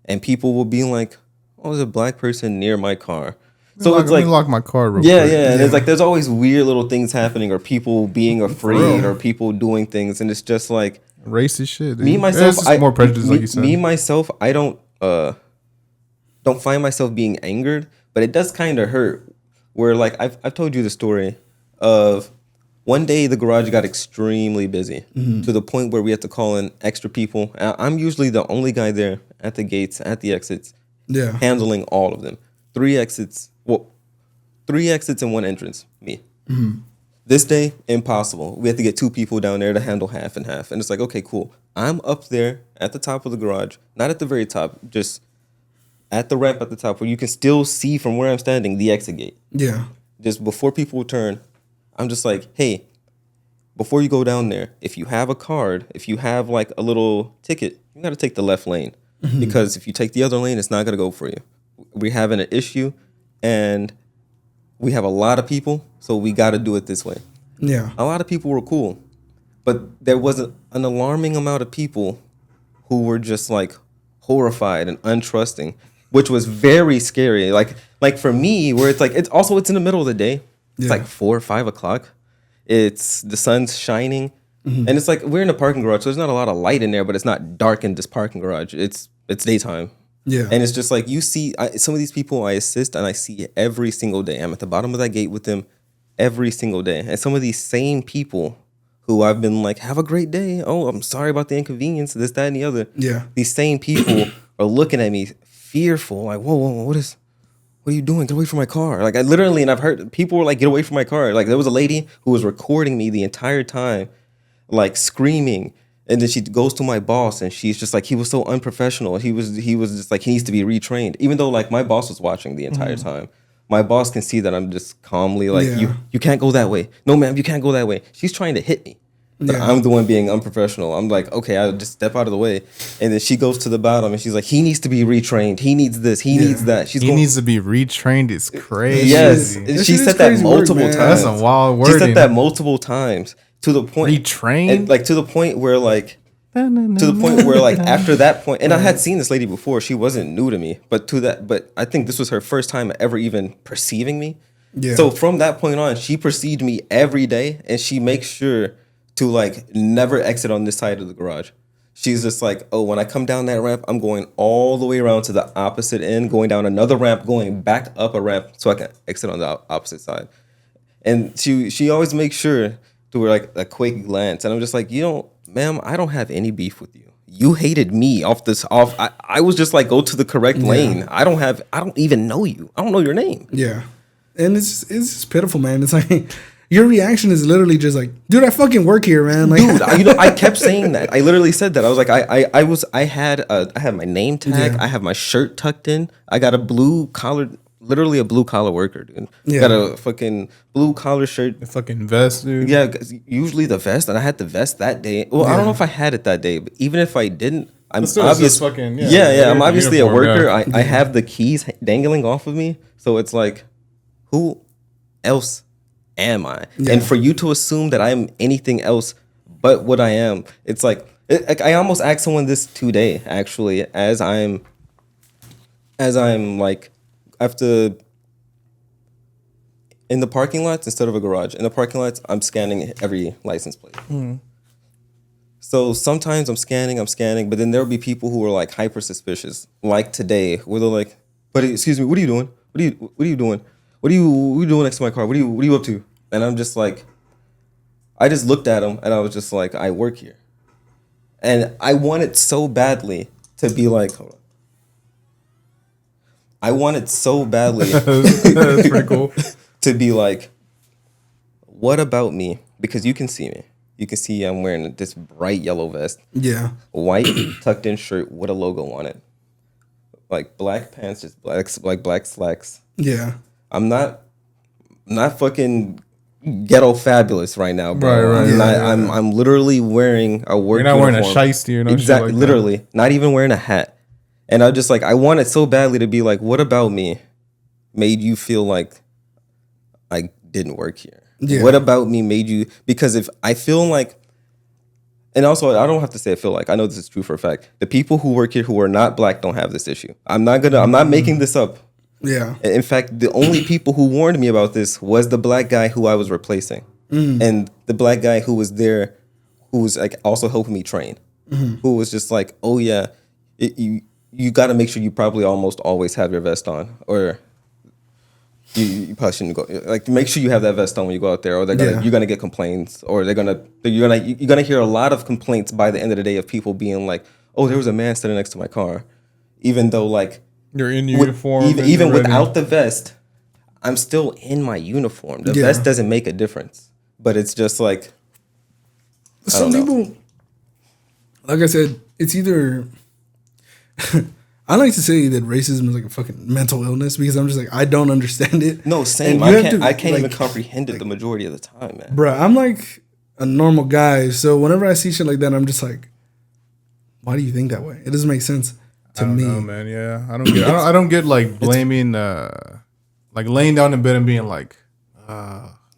and people will be like, oh, there's a black person near my car. So it's let like, me lock my car real yeah, quick. yeah. And it's like there's always weird little things happening or people being afraid or people doing things. And it's just like, Racist shit. Dude. me myself, it's just more prejudice, like you said. Me myself, I don't don't find myself being angered, but it does kind of hurt. Where like I've told you the story of one day the garage got extremely busy to the point where we had to call in extra people. I'm usually the only guy there at the gates, at the exits, handling all of them. 3 exits and 1 entrance, me. This day, impossible. We had to get 2 people down there to handle half and half. And it's like, okay, cool. I'm up there at the top of the garage, not at the very top, just at the ramp at the top where you can still see from where I'm standing the exit gate. Yeah. Just before people turn, I'm just like, hey, before you go down there, if you have a card, if you have like a little ticket, you got to take the left lane. Because if you take the other lane, it's not going to go for you. We're having an issue and we have a lot of people, so we got to do it this way. Yeah. A lot of people were cool, but there was an alarming amount of people who were just like horrified and untrusting, which was very scary. Like for me, where it's like, it's in the middle of the day. It's like 4 or 5 o'clock. It's the sun's shining. And it's like, we're in a parking garage, so there's not a lot of light in there, but it's not dark in this parking garage. It's daytime. Yeah. And it's just like, you see, some of these people I assist and I see every single day. I'm at the bottom of that gate with them every single day. And some of these same people who I've been like, have a great day. Oh, I'm sorry about the inconvenience, this, that, and the other. Yeah. These same people are looking at me fearful, like, whoa, what are you doing? Get away from my car. Like, I literally, and I've heard people were like, get away from my car. Like, there was a lady who was recording me the entire time, like screaming. And then she goes to my boss and she's just like, he was so unprofessional. He was just like, he needs to be retrained. Even though like my boss was watching the entire time. My boss can see that I'm just calmly like, you can't go that way. No, ma'am, you can't go that way. She's trying to hit me. But I'm the one being unprofessional. I'm like, okay, I'll just step out of the way. And then she goes to the bottom and she's like, he needs to be retrained. He needs this. He needs that. He needs to be retrained. It's crazy. Yes. And she said that multiple times. That's some wild wording. She said that multiple times to the point. Retrained? And like to the point where like after that point, and I had seen this lady before. She wasn't new to me, but I think this was her first time ever even perceiving me. Yeah. So from that point on, she perceived me every day and she makes sure to like never exit on this side of the garage. She's just like, oh, when I come down that ramp, I'm going all the way around to the opposite end, going down another ramp, going back up a ramp so I can exit on the opposite side. And she always makes sure to where like a quick glance. And I'm just like, ma'am, I don't have any beef with you. You hated me off. I was just like, go to the correct lane. I don't even know you. I don't know your name. Yeah. And it's just pitiful, man. It's like your reaction is literally just like, dude, I fucking work here, man. Like, dude, I kept saying that. I literally said that. I was like, I had my name tag. I have my shirt tucked in. I got a blue collar, literally a blue collar worker, dude. Yeah. Got a fucking blue collar shirt. A fucking vest, dude. Yeah, usually the vest, and I had the vest that day. Well, I don't know if I had it that day, but even if I didn't, I'm obviously I'm obviously a worker. I have the keys dangling off of me, so it's like, who else am I? Yeah. And for you to assume that I'm anything else but what I am, it's like I almost asked someone this today, actually, as I'm like, after in the parking lots instead of a garage. In the parking lots, I'm scanning every license plate. So sometimes I'm scanning, but then there'll be people who are like hyper suspicious, like today, where they're like, "Buddy, excuse me, what are you doing? What are you doing? What are you doing next to my car? What are you up to?" And I'm just like, I just looked at him and I was just like, I work here. And I wanted so badly to be like, hold on. I wanted so badly that's pretty cool. To be like, what about me? Because you can see me. You can see I'm wearing this bright yellow vest. Yeah. White tucked in shirt with a logo on it. Like black pants, just black slacks. Yeah. I'm not fucking ghetto fabulous right now, bro. Right. I'm literally wearing a work uniform. You're not wearing a shiesty or no shit like literally. That. Not even wearing a hat. And I just like, I wanted so badly to be like, what about me made you feel like I didn't work here? Yeah. What about me made you, because if I feel like, and also I don't have to say I feel like, I know this is true for a fact. The people who work here who are not black don't have this issue. I'm not making this up. Yeah. In fact, the only people who warned me about this was the black guy who I was replacing. And the black guy who was there, who was like also helping me train, who was just like, oh yeah, you got to make sure you probably almost always have your vest on, or you probably shouldn't go. Like, make sure you have that vest on when you go out there, or you're gonna get complaints, or you're gonna hear a lot of complaints by the end of the day of people being like, "Oh, there was a man standing next to my car," even though like you're in uniform, even without the vest, I'm still in my uniform. The vest doesn't make a difference, but it's just like some people. Like I said, it's either. I like to say that racism is like a fucking mental illness because I'm just like, I don't understand it. No, same. I can't even comprehend it the majority of the time, man. Bruh, I'm like a normal guy. So whenever I see shit like that, I'm just like, why do you think that way? It doesn't make sense to me. I don't know, man. Yeah. I don't get like blaming, like laying down in bed and being like,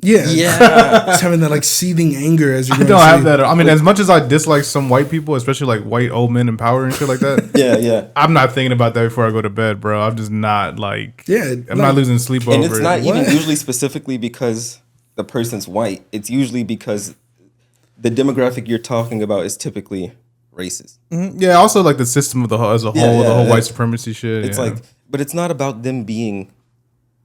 just having that like seething anger as you're going I don't have that. I mean, as much as I dislike some white people, especially like white old men in power and shit like that. yeah. I'm not thinking about that before I go to bed, bro. I'm just not like. I'm not losing sleep over it. And it's not even usually specifically because the person's white. It's usually because the demographic you're talking about is typically racist. Mm-hmm. Yeah. Also, like the system of the whole, as a whole, the whole white supremacy shit. It's like, but it's not about them being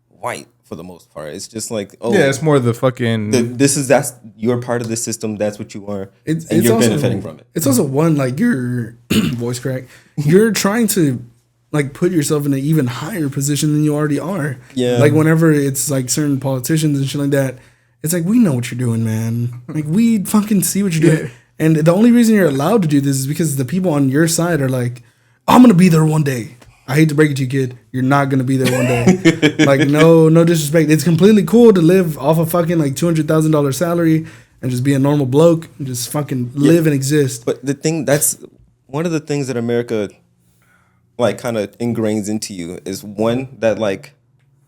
white. For the most part, it's just like, it's more the fucking. That's you're part of the system. That's what you are, and you're also benefiting from it. It's also one like your voice crack. You're trying to like put yourself in an even higher position than you already are. Yeah. Like whenever it's like certain politicians and shit like that, it's like we know what you're doing, man. Like we fucking see what you're doing, and the only reason you're allowed to do this is because the people on your side are like, I'm gonna be there one day. I hate to break it to you, kid. You're not gonna be there one day. Like, no disrespect. It's completely cool to live off a fucking like $200,000 salary and just be a normal bloke and just fucking live and exist. But that's one of the things that America like kind of ingrains into you is one that like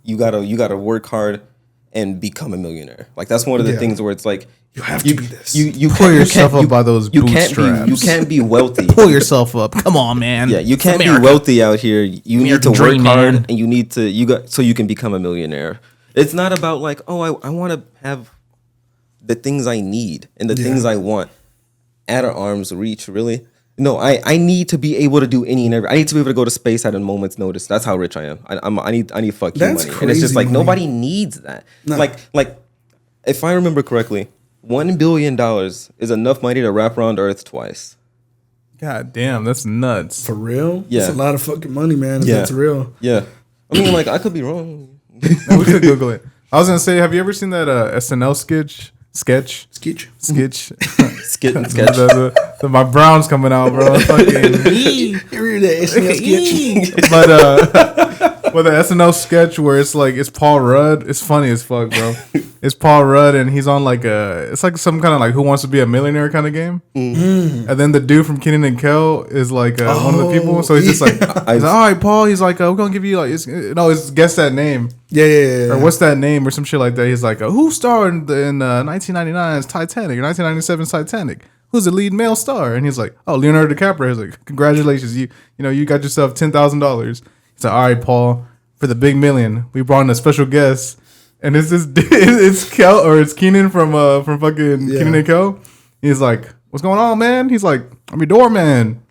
you gotta work hard and become a millionaire. Like that's one of the things where it's like you have to be this. You pull yourself up by those bootstraps. You can't be wealthy. Pull yourself up. Come on, man. Yeah, you can't be wealthy out here. You need to work hard, and you need to so you can become a millionaire. It's not about like, oh, I want to have the things I need and the things I want at our arm's reach. Really, no. I need to be able to do any and every. I need to be able to go to space at a moment's notice. That's how rich I am. I need fuck you money, and it's just like nobody needs that. No. Like if I remember correctly. $1 billion is enough money to wrap around Earth twice. God damn, that's nuts. For real? Yeah. That's a lot of fucking money, man, if that's real. Yeah. I mean, like, I could be wrong. We could Google it. I was going to say, have you ever seen that SNL sketch? Sketch. My Browns coming out, bro. Fucking. You read that SNL sketch? But the SNL sketch where it's like it's Paul Rudd. It's funny as fuck, bro. It's Paul Rudd and he's on like it's like some kind of like Who Wants to Be a Millionaire kind of game. Mm-hmm. And then the dude from Kenan and Kel is like one of the people. So he's just like, he's like, all right, Paul. He's like, we're gonna give you like, it's guess that name. Yeah. Or what's that name or some shit like that. He's like, who starred in 1999's Titanic or 1997's Titanic? Who's the lead male star? And he's like, oh, Leonardo DiCaprio. He's like, congratulations, you got yourself $10,000. He's like, all right, Paul, for the big million, we brought in a special guest, and it's Kel or it's Kenan from fucking Kenan and Kel. He's like, what's going on, man? He's like, I'm your doorman.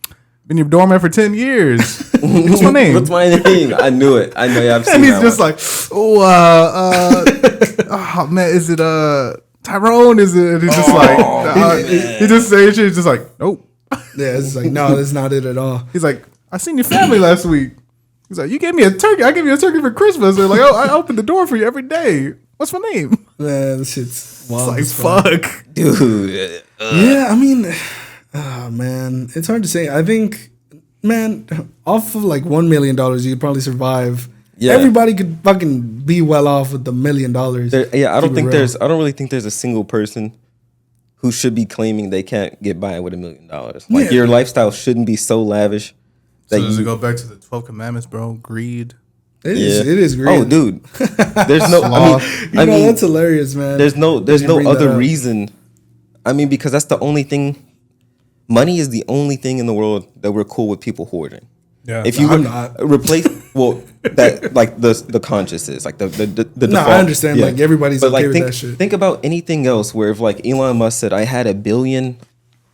Been your doorman for 10 years. What's my name? What's my name? I knew it. I know. I've seen. And he's just like, oh man, is it Tyrone? Is it? And he's just like, he just says shit. He's just like, nope. Yeah, it's like, no, that's not it at all. He's like, I seen your family last week. He's like, you gave me a turkey. I gave you a turkey for Christmas. They're like, oh, I opened the door for you every day. What's my name? Man, this shit's wild. It's like, fuck. Dude. Yeah, I mean, man, it's hard to say. I think, man, off of like $1 million, you could probably survive. Yeah. Everybody could fucking be well off with the $1 million. I don't really think there's a single person who should be claiming they can't get by with $1 million. Like your lifestyle shouldn't be so lavish. So does it go back to the 12 commandments, bro? Greed. It is greed. Oh, dude. There's no. I mean, that's hilarious, man. There's no other reason. I mean, because that's the only thing. Money is the only thing in the world that we're cool with people hoarding. Yeah. If you replace that like the conscious is like the default. No, I understand. Yeah. Like everybody's but okay with that shit. Think about anything else where if like Elon Musk said, I had 1 billion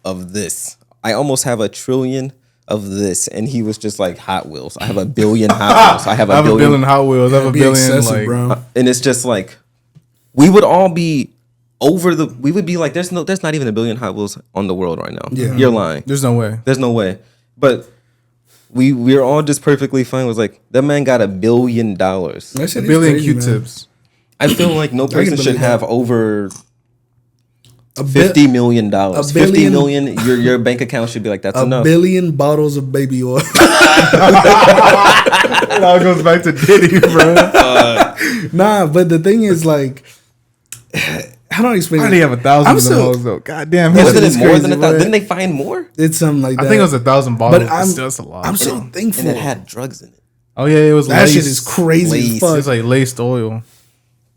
of this, I almost have 1 trillion of this, and he was just like Hot Wheels. I have a billion Hot Wheels. I have a billion Hot Wheels. I have a billion like, bro. And it's just like we would all be we would be like, there's not even a billion Hot Wheels on the world right now. Yeah. You're lying. There's no way. There's no way. But we're all just perfectly fine with like that man got $1 billion. A billion Q-tips. I feel like no person should have over $50 million. $50 million, your bank account should be like, that's enough. $1 billion bottles of baby oil. It all goes back to Diddy, bro. Nah, but the thing is, like, how do I explain it? I only have 1,000 of those, though. God damn. Wasn't it more than 1,000? Didn't they find more? It's something like that. I think it was 1,000 bottles. But that's a lot. I'm so thankful. And it had drugs in it. Oh, yeah, it was that laced. shit is crazy as fuck. It's like laced oil.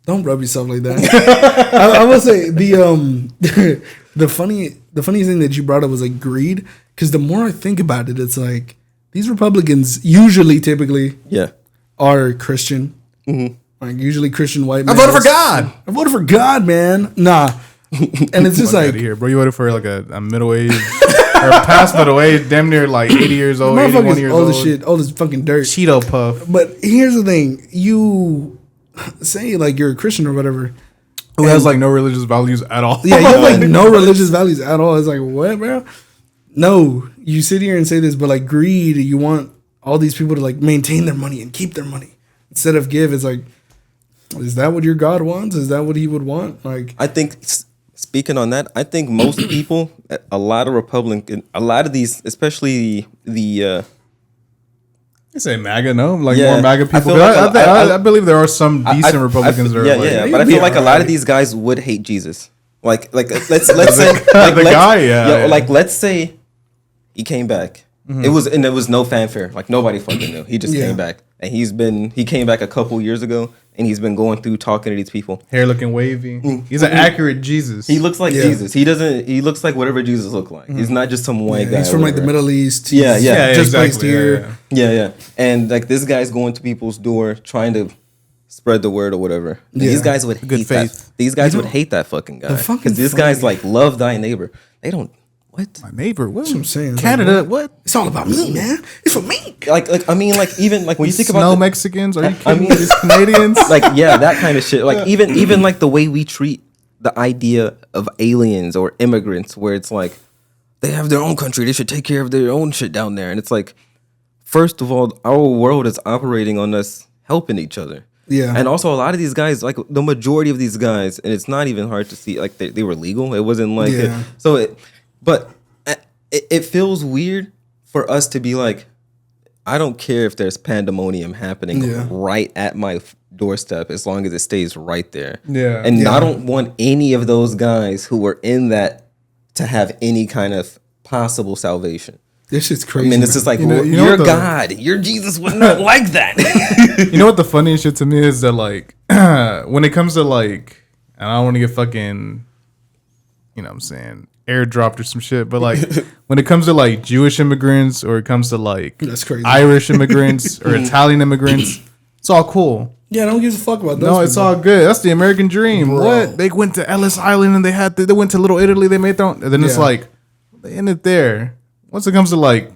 Don't rub yourself like that. I will say the funny thing that you brought up was like greed. Because the more I think about it, it's like these Republicans typically are Christian. Mm-hmm. Like usually Christian white men. I voted for God. I voted for God, man. Nah. And it's just like here, bro. You voted for like a middle age or past middle age, damn near like 80 years old, 81 years old. Old as fucking dirt. Cheeto puff. But here's the thing: you say like you're a Christian or whatever, who has like no religious values at all. Yeah, you have like no religious values at all. It's like, what, bro? No, you sit here and say this, but like greed, you want all these people to like maintain their money and keep their money instead of give. It's like, is that what your God wants? Is that what he would want? Like, I think speaking on that, I think most people, a lot of these, especially the I say MAGA, no? Like yeah, more MAGA people. I believe there are some decent Republicans that are like, but I feel like a lot of these guys would hate Jesus. Like let's say let's say he came back. Mm-hmm. It was no fanfare. Like nobody fucking knew. He just came back. And he came back a couple years ago and he's been going through talking to these people. Hair looking wavy. Mm-hmm. He's an accurate Jesus. He looks like Jesus. He looks like whatever Jesus looked like. Mm-hmm. He's not just some white guy. He's from like the Middle East. Yeah. Just placed here. Yeah. And like this guy's going to people's door trying to spread the word or whatever. Yeah. These guys would hate that. These guys would hate that fucking guy. Because these guys like love thy neighbor. They don't. What? My neighbor? What? That's what I'm saying. Canada? Like, what? It's all about me, man. It's for me. Like I mean, like even like when you think about Mexicans, are you kidding me? These Canadians? Like that kind of shit. Like even like the way we treat the idea of aliens or immigrants, where it's like they have their own country, they should take care of their own shit down there, and it's like, first of all, our world is operating on us helping each other. Yeah. And also a lot of these guys, like the majority of these guys, and it's not even hard to see, like they were legal. It wasn't like but it feels weird for us to be like, I don't care if there's pandemonium happening right at my doorstep as long as it stays right there. Yeah. And I don't want any of those guys who were in that to have any kind of possible salvation. This shit's crazy. I mean, it's just like, you're God. Your Jesus would not like that. You know what the funniest shit to me is that, like, when it comes to, like, and I don't want to get fucking, you know what I'm saying, airdropped or some shit, but, like, when it comes to, like, Jewish immigrants or it comes to, like, that's crazy. Irish immigrants or Italian immigrants, it's all cool. Yeah, I don't give a fuck about those. No, it's all good. That's the American dream. Bro. What? They went to Ellis Island and they went to Little Italy. They made their own. And then it's like, they ended there. Once it comes to like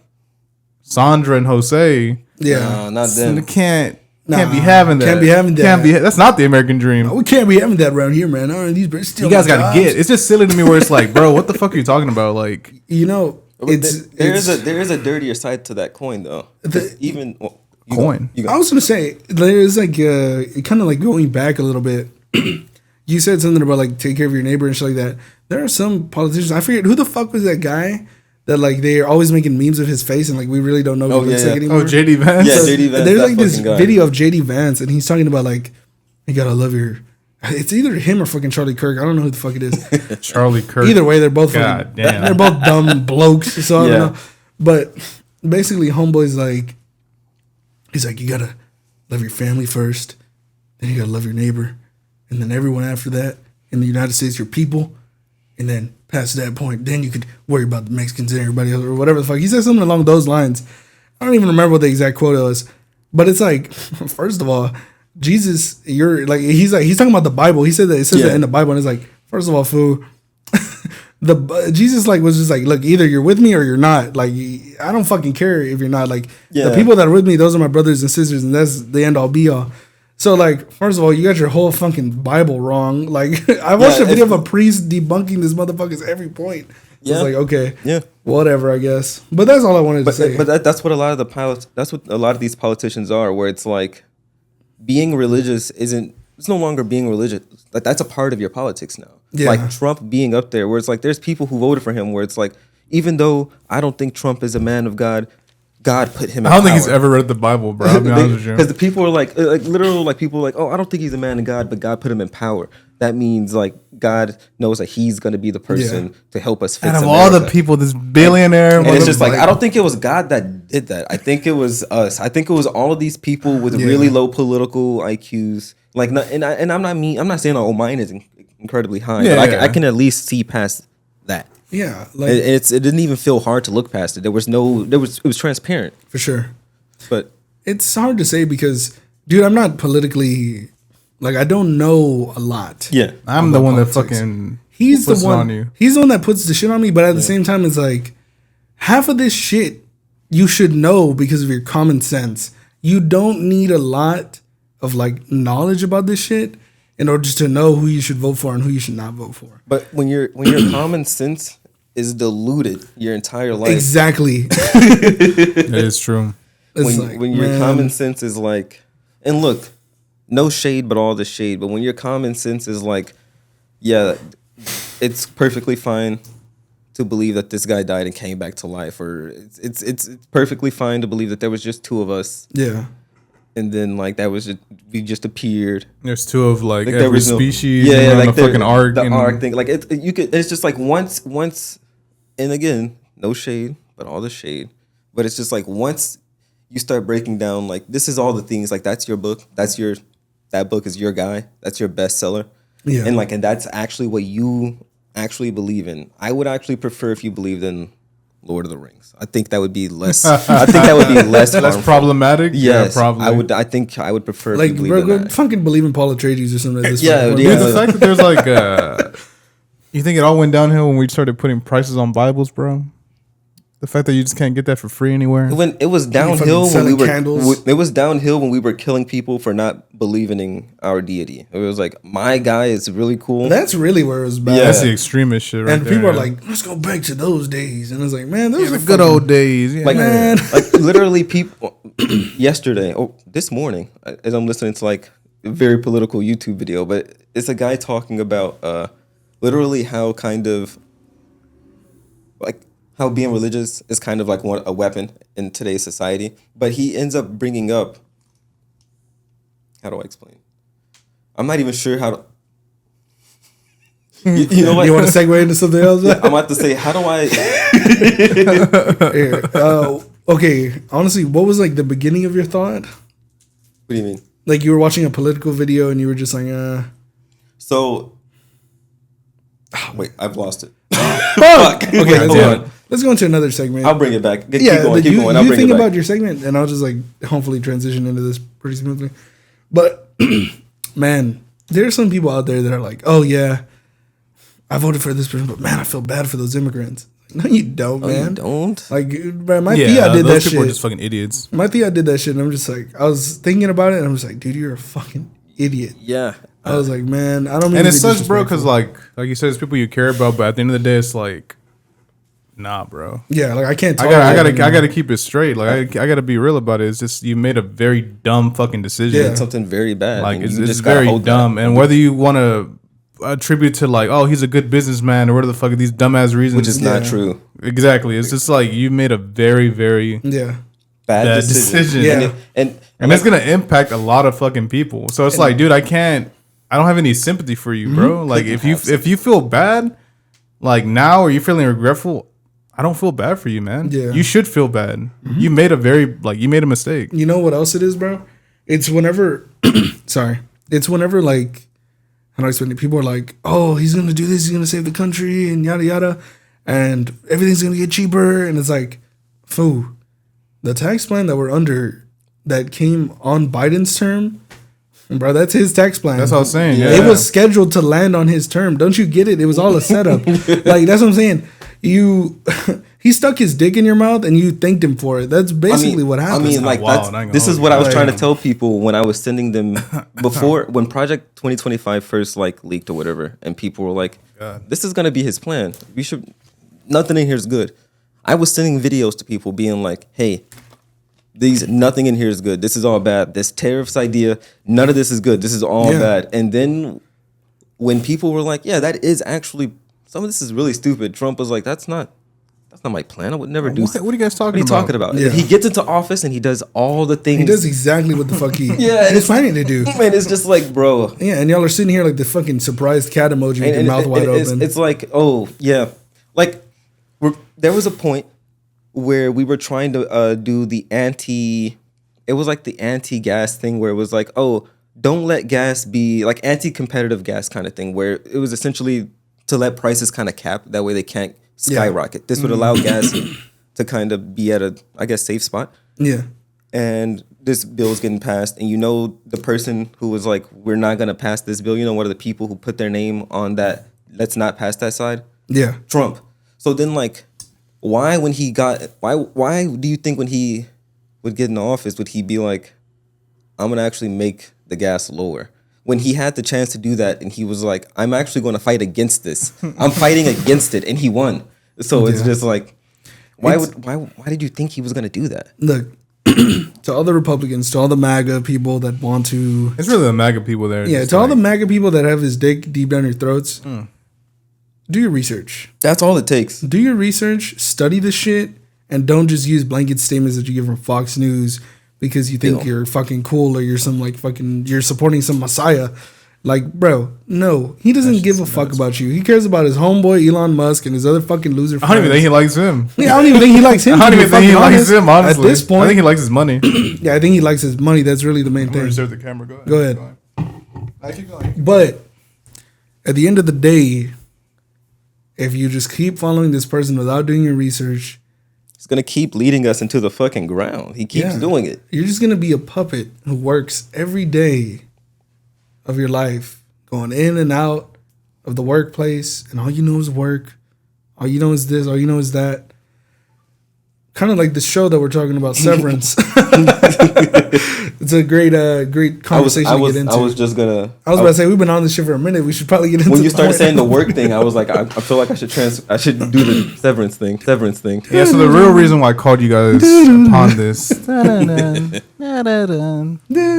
Sandra and Jose, not them. Can't be having that. Can't be having that. That's not the American dream. No, we can't be having that around here, man. These still you guys got to get. It's just silly to me where it's like, bro, what the fuck are you talking about? Like, you know, there is a dirtier side to that coin though. Coin. I was gonna say there's like kind of like going back a little bit. You said something about like take care of your neighbor and shit like that. There are some politicians. I forget who the fuck was that guy. That like they're always making memes of his face and like we really don't know what he looks like anymore. Oh, JD Vance. Yeah, JD Vance. There's like this video of JD Vance and he's talking about like you gotta love your. It's either him or fucking Charlie Kirk. I don't know who the fuck it is. Charlie Kirk. Either way, they're both fucking, they're both dumb blokes. So I don't know. But basically, homeboy's like, he's like, you gotta love your family first, then you gotta love your neighbor, and then everyone after that. In the United States, your people, and then past that point, then you could worry about the Mexicans and everybody else or whatever the fuck. He said something along those lines. I don't even remember what the exact quote was, but it's like, first of all, Jesus, you're like he's talking about the Bible. He said that it says that in the Bible, and it's like, first of all, fool, Jesus like was just like, look, either you're with me or you're not. Like, I don't fucking care if you're not. Like, the people that are with me, those are my brothers and sisters, and that's the end all be all. So, like, first of all, you got your whole fucking Bible wrong. Like, I watched a video of a priest debunking this motherfucker's every point. Yeah. It's like, okay, whatever, I guess. But that's all I wanted to say. But that's what a lot of these politicians are, where it's like being religious it's no longer being religious. Like, that's a part of your politics now. Yeah. Like Trump being up there, where it's like there's people who voted for him, where it's like, even though I don't think Trump is a man of God, God put him in I don't think he's ever read the Bible, bro. I'll be honest with you. Because the people are like literal, like people are like, oh, I don't think he's a man of God, but God put him in power. That means like God knows that he's going to be the person to help us fix Out of America. all the people, this billionaire. And it's just like, I don't think it was God that did that. I think it was us. I think it was all of these people with really low political IQs. Like, and I'm not saying mine is incredibly high, but I can at least see past that. Yeah, like it didn't even feel hard to look past it. It was transparent for sure. But it's hard to say because, dude, I'm not politically, like, I don't know a lot. Yeah, I'm the one that fucking he's the one on you. He's the one that puts the shit on me. But at the same time, it's like half of this shit you should know because of your common sense. You don't need a lot of like knowledge about this shit in order to know who you should vote for and who you should not vote for. But when your common sense is diluted your entire life. Exactly. It is true. When your common sense is like, and look, no shade, but all the shade. But when your common sense is like, yeah, it's perfectly fine to believe that this guy died and came back to life, or it's perfectly fine to believe that there was just two of us. Yeah. And then like we just appeared. There's two of like every species. Like the fucking arc. The arc thing. Like it's just like once, and again, no shade, but all the shade. But it's just like once you start breaking down, like this is all the things. Like that's your book. That book is your guy. That's your bestseller. Yeah. And that's actually what you actually believe in. I would actually prefer if you believed in Lord of the Rings. I think that would be less. I think that would be less problematic. Yes, yeah, probably. I think I would prefer. Like, bro, fucking believe in Paul Atreides or something like this. Yeah, the fact that there's like, you think it all went downhill when we started putting prices on Bibles, bro? The fact that you just can't get that for free anywhere. When it was downhill when we were candles. It was downhill when we were killing people for not believing in our deity. It was like, my guy is really cool. That's really where it was bad. Yeah, that's the extremist shit right and there. people are like, let's go back to those days. And it's like, man, those are the good old days. Yeah. Like, man. Like literally people yesterday, this morning, as I'm listening to like a very political YouTube video, but it's a guy talking about literally how kind of like how being religious is kind of like a weapon in today's society. But he ends up bringing up, how do I explain? I'm not even sure how to. You know what? You want to segue into something else? Yeah, I'm about to say, how do I? Okay, honestly, what was like the beginning of your thought? What do you mean? Like you were watching a political video and you were just like, So, wait, I've lost it. Fuck. Okay, hold on. Let's go into another segment. I'll bring it back. Keep Yeah, going. You think about your segment, and I'll just like hopefully transition into this pretty smoothly. But man, there are some people out there that are like, "Oh yeah, I voted for this person, but man, I feel bad for those immigrants." No, you don't, man. You don't. Like, bro, my tia did that shit. People are just fucking idiots. My tia did that shit, and I'm just like, I was thinking about it, and I'm just like, dude, you're a fucking idiot. Yeah. I was like, man, I don't mean. And it sucks, bro, because like you said, it's people you care about, but at the end of the day, it's like, nah, bro. Yeah, like I can't. I gotta keep it straight. Like I gotta be real about it. It's just you made a very dumb fucking decision. Yeah, something very bad. Like it's very dumb. And whether you want to attribute to like, oh, he's a good businessman or whatever the fuck these dumbass reasons, which is not true. Exactly. It's just like you made a very very bad decision. Yeah, and it's gonna impact a lot of fucking people. So it's like, dude, I don't have any sympathy for you, bro. Like if you feel bad, like now, or you're feeling regretful, I don't feel bad for you, man. Yeah. You should feel bad. Mm-hmm. You made a mistake. You know what else it is, bro? It's whenever it's whenever like, how do I explain it? People are like, oh, he's gonna do this, he's gonna save the country and yada yada, and everything's gonna get cheaper, and it's like, the tax plan that we're under that came on Biden's term Bro, that's his tax plan. That's what I was saying. Yeah. It was scheduled to land on his term. Don't you get it? It was all a setup. Like, that's what I'm saying. He stuck his dick in your mouth and you thanked him for it. That's basically what happened. I mean, like, this is what I was trying to tell people when I was sending them before, when Project 2025 first, like, leaked or whatever, and people were like, this is going to be his plan. Nothing in here is good. I was sending videos to people being like, hey, nothing in here is good. This is all bad. This tariffs idea, none of this is good. This is all bad. And then when people were like, yeah, that is actually, some of this is really stupid. Trump was like, that's not my plan. I would never do. What are you guys talking about? What are you talking about? Yeah. He gets into office and he does all the things. He does exactly what the fuck he's planning to do. Man, it's just like, bro. Yeah, and y'all are sitting here like the fucking surprised cat emoji with your mouth wide open. It's like, oh, yeah. Like, there was a point where we were trying to do the it was like the anti-gas thing where it was like, oh, don't let gas be like anti-competitive gas kind of thing, where it was essentially to let prices kind of cap. That way they can't skyrocket. This would allow gas to kind of be at a, I guess, safe spot. Yeah. And this bill's getting passed. And the person who was like, we're not going to pass this bill, one of the people who put their name on that, let's not pass that side? Yeah. Trump. So then, like, why do you think when he would get in office, would he be like, I'm going to actually make the gas lower? When he had the chance to do that and he was like, I'm actually going to fight against this. I'm fighting against it. And he won. So it's just like, why did you think he was going to do that? Look, to all the Republicans, to all the MAGA people that want to... It's really the MAGA people there. Yeah, to all the MAGA people that have his dick deep down your throats, do your research. That's all it takes. Do your research, study the shit, and don't just use blanket statements that you get from Fox News because you think you're fucking cool or you're some like fucking, you're supporting some messiah. Like, bro, no. He doesn't give a fuck about you. He cares about his homeboy Elon Musk and his other fucking loser friends. I don't even think he likes him. Yeah, I don't even think he likes him. I don't even think he likes him, honestly. At this point. I think he likes his money. Yeah, I think he likes his money. That's really the main thing. Reserve the camera. Go ahead. I keep going. But at the end of the day, if you just keep following this person without doing your research, he's going to keep leading us into the fucking ground. He keeps doing it. You're just going to be a puppet who works every day of your life, going in and out of the workplace, and all you know is work. All you know is this. All you know is that. Kind of like the show that we're talking about, Severance. It's a great conversation to get into. I was about to say, we've been on this shit for a minute. We should probably get into it. When you started saying the work thing, I was like, I feel like I should do the severance thing. Yeah, so the real reason why I called you guys upon this.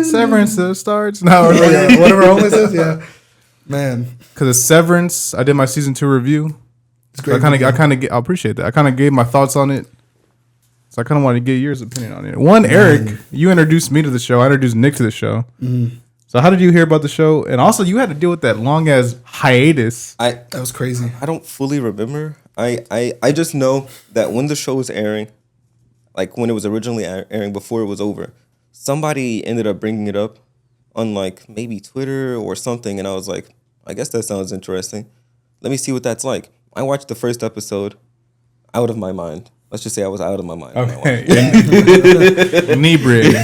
Severance starts. No, whatever Homeless is, yeah. Man. Because it's Severance. I did my season 2 review. It's great. I appreciate that. I kind of gave my thoughts on it. So I kind of wanted to get your opinion on it. One, Eric, you introduced me to the show. I introduced Nick to the show. So how did you hear about the show? And also, you had to deal with that long ass hiatus. That was crazy. I don't fully remember. I just know that when the show was airing, like when it was originally airing before it was over, somebody ended up bringing it up on like maybe Twitter or something, and I was like, I guess that sounds interesting. Let me see what that's like. I watched the first episode, out of my mind. Let's just say I was out of my mind. Okay. Inebriated.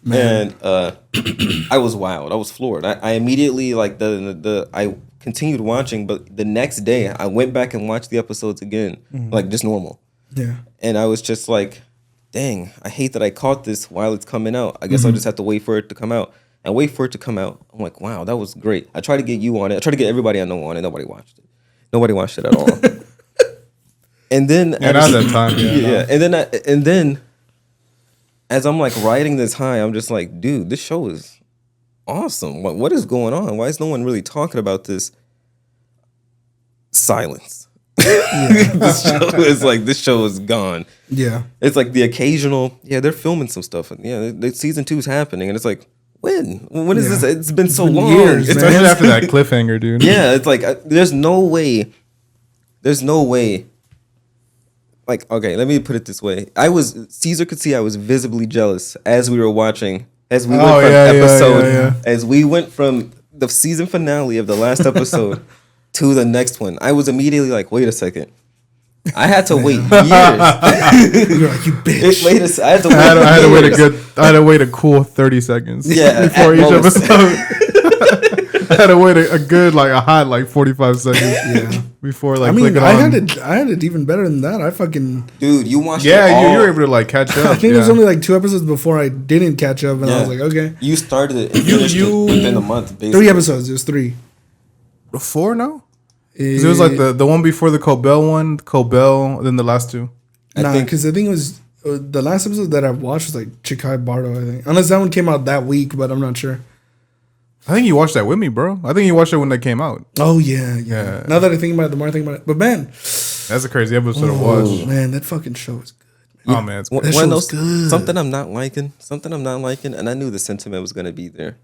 And I was wild. I was floored. I immediately like I continued watching, but the next day I went back and watched the episodes again, like just normal. Yeah. And I was just like, dang, I hate that I caught this while it's coming out. I guess I'll just have to wait for it to come out. And wait for it to come out. I'm like, wow, that was great. I tried to get you on it. I tried to get everybody I know on it. Nobody watched it. Nobody watched it at all. And then and then as I'm like riding this high, I'm just like, dude, this show is awesome. What is going on? Why is no one really talking about this? Silence. This show is gone. Yeah. It's like the occasional, they're filming some stuff. And the season 2 is happening. And it's like, when is this? It's been so long. Years, especially after that cliffhanger, dude. Yeah, it's like, there's no way. Like, okay, let me put it this way. Caesar could see I was visibly jealous as we were watching, as we went from the season finale of the last episode to the next one. I was immediately like, wait a second. I had to wait years. You're like, you bitch. I had to wait. I had to wait a cool 30 seconds. Yeah, before each most. episode. I had to wait a good like a hot like 45 seconds. Yeah. Before like clicking on. I had it even better than that. I fucking dude, you watched. Yeah, you were able to like catch up. I think there's only like 2 episodes before I didn't catch up, and I was like, okay. You started it and finished it within a month. Basically. 3 episodes. It was 3. 4 now. It was like the one before the Cobell, then the last 2. Because I think it was the last episode that I watched was like Chikai Bardo, I think. Unless that one came out that week, but I'm not sure. I think you watched that with me, bro. I think you watched it when that came out. Oh, yeah. Now that I think about it, the more I think about it. But man. That's a crazy episode to watch. Man, that fucking show is good. Yeah. Oh, man. It's good. Something I'm not liking, and I knew the sentiment was going to be there.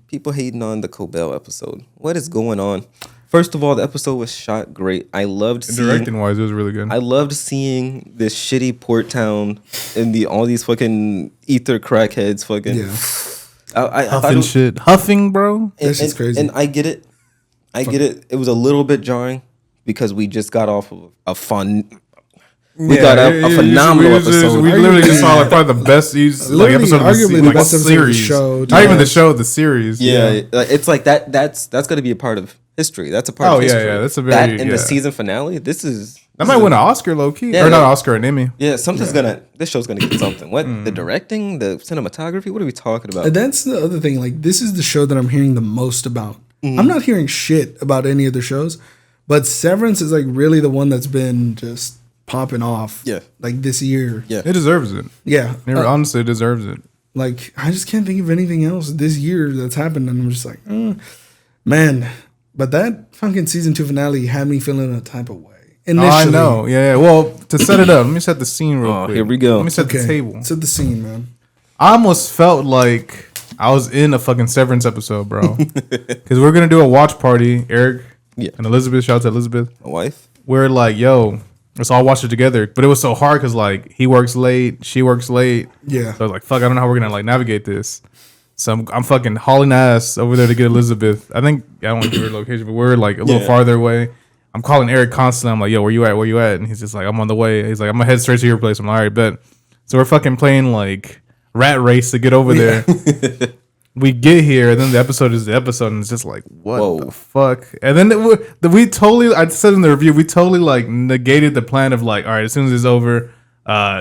People hating on the Cobell episode. What is going on? First of all, the episode was shot great. I loved seeing... Directing-wise, it was really good. I loved seeing this shitty port town and all these fucking ether crackheads fucking... Yeah. Huffing shit. Huffing, bro. This is crazy. And I get it. It was a little bit jarring because we just got off of a fun... We got a phenomenal episode. We literally just saw like probably the best episode of the best series. Show, not even the show, the series. Yeah. It's like that. That's going to be a part of history. That's a part of history. Yeah. That's a very the season finale. That might win an Oscar, low key, or not an Oscar, an Emmy. Yeah, this show's gonna get something. What the directing, the cinematography? What are we talking about? That's the other thing. Like, this is the show that I'm hearing the most about. I'm not hearing shit about any other shows, but Severance is like really the one that's been just popping off. Yeah, like this year. Yeah, it deserves it. Yeah, honestly, it deserves it. Like, I just can't think of anything else this year that's happened, and I'm just like, man. But that fucking season 2 finale had me feeling a type of way. Initially. I know. Yeah. Well, to set it up, let me set the scene real quick. Here we go. Let me set the table. Set the scene, man. I almost felt like I was in a fucking Severance episode, bro. Because we're going to do a watch party, Eric and Elizabeth. Shout out to Elizabeth. My wife. We're like, yo, let's all watch it together. But it was so hard because, like, he works late, she works late. Yeah. So I was like, fuck, I don't know how we're going to, like, navigate this. So I'm fucking hauling ass over there to get Elizabeth. I think, I don't want to give her location, but we're, like, a little farther away. I'm calling Eric constantly. I'm like, yo, where you at? And he's just like, I'm on the way. He's like, I'm going to head straight to your place. I'm like, all right, bet. So we're fucking playing, like, rat race to get over there. We get here, and then the episode is the episode, and it's just like, what the fuck? And then we totally, I said in the review, we totally, like, negated the plan of, like, all right, as soon as it's over,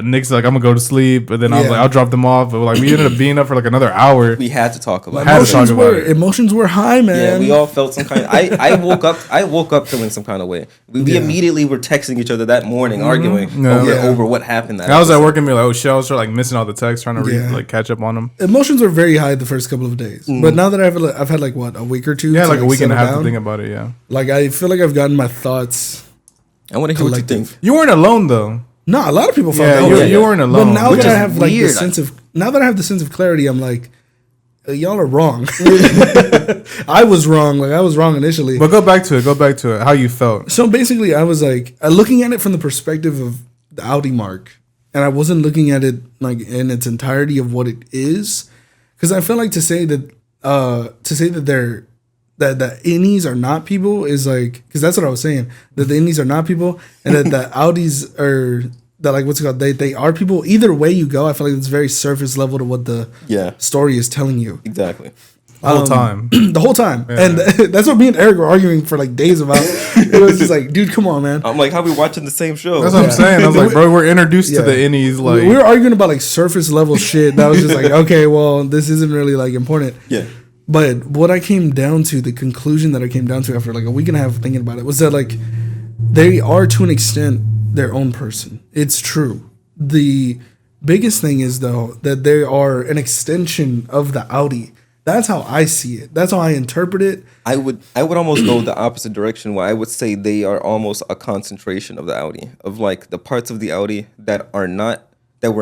Nick's like, I'm gonna go to sleep, and then I was like, I'll drop them off. But like, we ended up being up for like another hour. We had to talk about it. Emotions were high, man. Yeah, we all felt some kind of, I woke up feeling some kind of way. We immediately were texting each other that morning, arguing over what happened. I was at work and be like, oh shit, I was like missing all the texts, trying to like catch up on them. Emotions were very high the first couple of days, but now that I've had like what, a week or two, like a week and a half to think about it. Yeah, like I feel like I've gotten my thoughts. I want to hear what you think. You weren't alone though. No, a lot of people felt that way. You weren't alone. But now that I have like the sense of clarity, I'm like, y'all are wrong. I was wrong. Like, I was wrong initially. But go back to it. How you felt. So basically, I was like looking at it from the perspective of the Audi mark, and I wasn't looking at it like in its entirety of what it is, because I felt like to say that they're that the innies are not people is like, because that's what I was saying, that the innies are not people, and that the Audis are that, like, what's it called, they are people. Either way you go, I feel like it's very surface level to what the story is telling you. Exactly. The whole time. The whole time. Yeah. And that's what me and Eric were arguing for like days about. It was just like, dude, come on, man. I'm like, how we watching the same show? That's what I'm saying. I was like, bro, we're introduced to the innies. Like, we were arguing about like surface level shit that was just like, okay, well, this isn't really like important. Yeah. But what I came down to, the conclusion that I came down to after like a week and a half thinking about it, was that like they are to an extent their own person. It's true. The biggest thing is though that they are an extension of the Audi. That's how I see it. That's how I interpret it. I would almost go the opposite direction, where I would say they are almost a concentration of the Audi, of like the parts of the Audi that were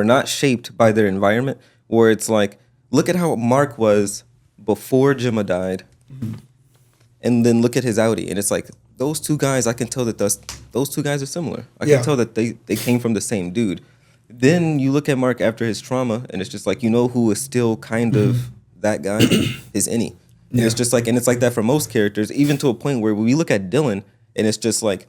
not shaped by their environment, where it's like, look at how Mark was before Gemma died, and then look at his Audi, and it's like those two guys. I can tell that those two guys are similar. I can tell that they came from the same dude. Then you look at Mark after his trauma, and it's just like, you know who is still kind of that guy is Innie. And it's just like, and it's like that for most characters, even to a point where we look at Dylan, and it's just like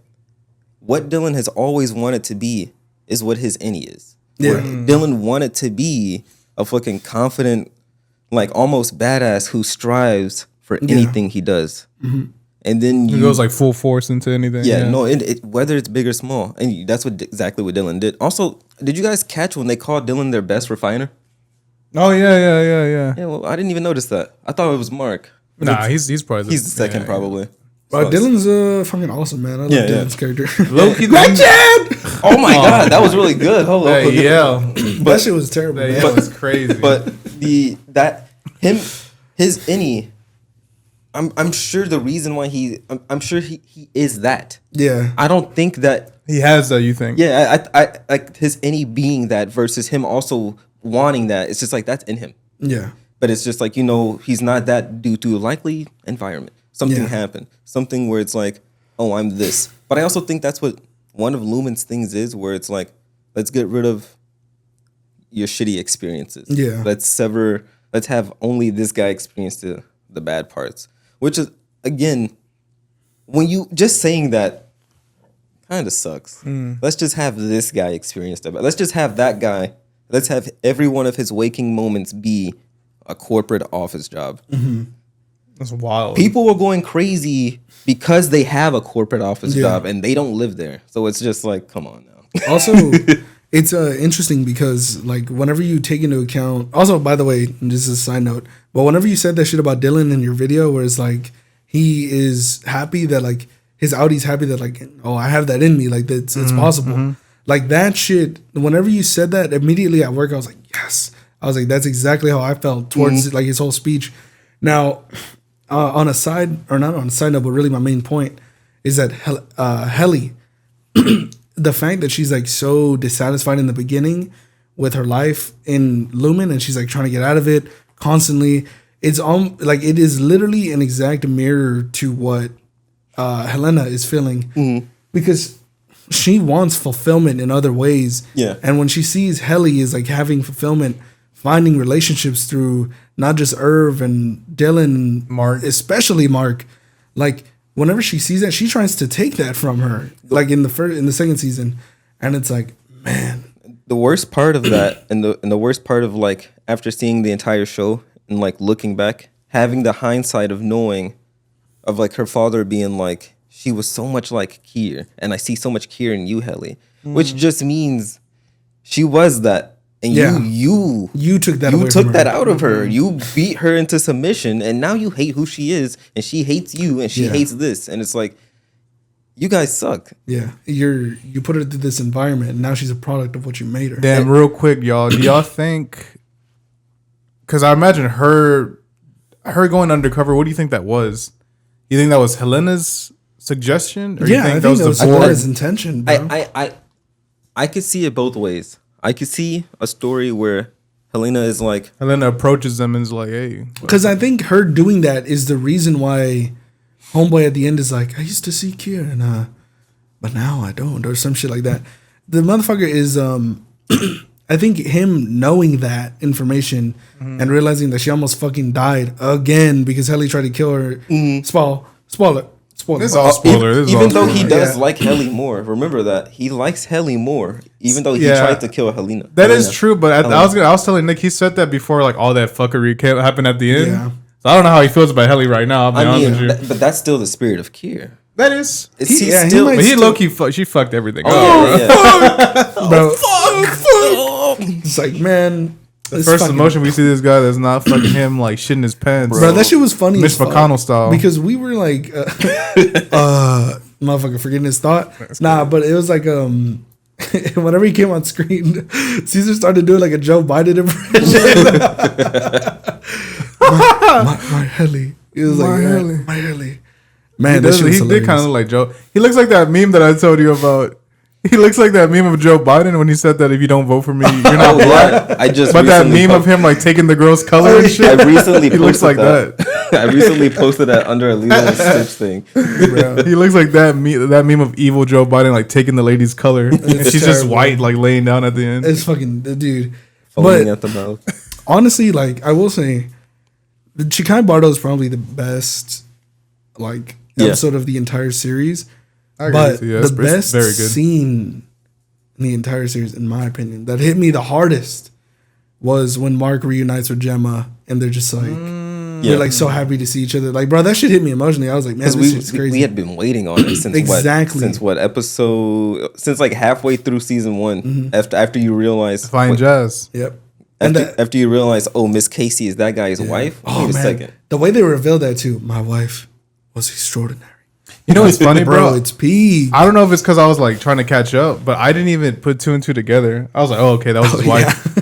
what Dylan has always wanted to be is what his any is. Yeah. Where Dylan wanted to be a fucking confident, like almost badass who strives for anything he does. Mm-hmm. And then he goes like full force into anything. Yeah. No, whether it's big or small. And that's exactly what Dylan did. Also, did you guys catch when they called Dylan their best refiner? Oh, yeah. Yeah, well, I didn't even notice that. I thought it was Mark. Nah, he's probably the second, probably. Dylan's fucking awesome, man. I love Dylan's character. Low-key, oh my god, that was really good. Hold on. That shit was terrible. That was crazy. But his any, I'm sure the reason why I'm sure he is that. Yeah. I don't think that he has that. You think? Yeah, I like his any being that versus him also wanting that. It's just like that's in him. Yeah. But it's just like, he's not that due to a likely environment. Something happened. Something where it's like, oh, I'm this. But I also think that's what one of Lumen's things is, where it's like, let's get rid of your shitty experiences. Yeah. Let's have only this guy experience the bad parts. Which is, again, when you just saying that kind of sucks. Let's just have this guy experience that. Let's just have that guy. Let's have every one of his waking moments be a corporate office job. Mm-hmm. That's wild. People are going crazy because they have a corporate office job and they don't live there. So it's just like, come on now. Also, it's interesting because like whenever you take into account, also, by the way, this is a side note, but whenever you said that shit about Dylan in your video where it's like, he is happy that like his Audi's happy that like, oh, I have that in me. Like it's possible. Mm-hmm. Like that shit, whenever you said that immediately at work, I was like, yes. I was like, that's exactly how I felt towards like his whole speech. Now, on a side, or not on a side note, but really my main point is that Helly, the fact that she's like so dissatisfied in the beginning with her life in Lumen and she's like trying to get out of it constantly, it's like it is literally an exact mirror to what Helena is feeling because she wants fulfillment in other ways. Yeah. And when she sees Helly is like having fulfillment, finding relationships through not just Irv and Dylan, Mark, especially Mark, like whenever she sees that, she tries to take that from her, like in the second season, and it's like, man. The worst part of that, and the worst part of like after seeing the entire show and like looking back, having the hindsight of knowing, of like her father being like, she was so much like Kier, and I see so much Kier in you, Helly, which just means she was that. And you took that out of her. You beat her into submission, and now you hate who she is, and she hates you, and she hates this, and it's like, you guys suck. Yeah, you put her through this environment, and now she's a product of what you made her. Damn, real quick, y'all. Do y'all think? Because I imagine her going undercover. What do you think that was? You think that was Helena's suggestion, or you think that was Helena's intention? Bro? I could see it both ways. I could see a story where Helena is like... Helena approaches them and is like, hey. Because I think her doing that is the reason why Homeboy at the end is like, I used to see Kier, but now I don't, or some shit like that. The motherfucker is... I think him knowing that information and realizing that she almost fucking died again because Helly tried to kill her. Spoiler. This is all spoiler. Even though he does like Helly more, remember that he likes Helly more. Even though he tried to kill Helena. That is true, but I was telling Nick, he said that before, like all that fuckery happened at the end. Yeah. So I don't know how he feels about Helly right now. I'll be honest with you. But that's still the spirit of Kier. That is. He low key she fucked everything up, bro. Fuck. It's like, man. The first emotion we see this guy that's not fucking him like shitting his pants. Bro, that shit was funny. Mitch McConnell style. Because we were like, motherfucker forgetting his thought. But it was like, whenever he came on screen, Caesar started doing like a Joe Biden impression. my Helly. He was like, my Helly. Man, he did kind of look like Joe. He looks like that meme that I told you about. He looks like that meme of Joe Biden when he said that if you don't vote for me, you're not black. But that meme of him like taking the girl's color and shit. I recently he looks like that. I recently posted that under a Lilo and Stitch thing. Bro. He looks like that meme of evil Joe Biden like taking the lady's color. And she's just white, like laying down at the end. It's fucking dude. Foaming at the mouth. Honestly, like I will say, the Chikai Bardo is probably the best like episode of the entire series. I agree But with you. Yeah, the best very good. scene in the entire series, in my opinion, that hit me the hardest was when Mark reunites with Gemma, and they're just like, they're like so happy to see each other. Like, bro, that shit hit me emotionally. I was like, man, this is crazy. We had been waiting on it since since like halfway through season 1. After you realize Fine Jazz. Yep. After you realize, oh, Miss Casey is that guy's wife. Oh, Wait a man. second. The way they revealed that too, my wife was extraordinary. You know what's funny, bro? It's peak. I don't know if it's because I was like trying to catch up, but I didn't even put 2 and 2 together. I was like, oh, okay, that was his wife.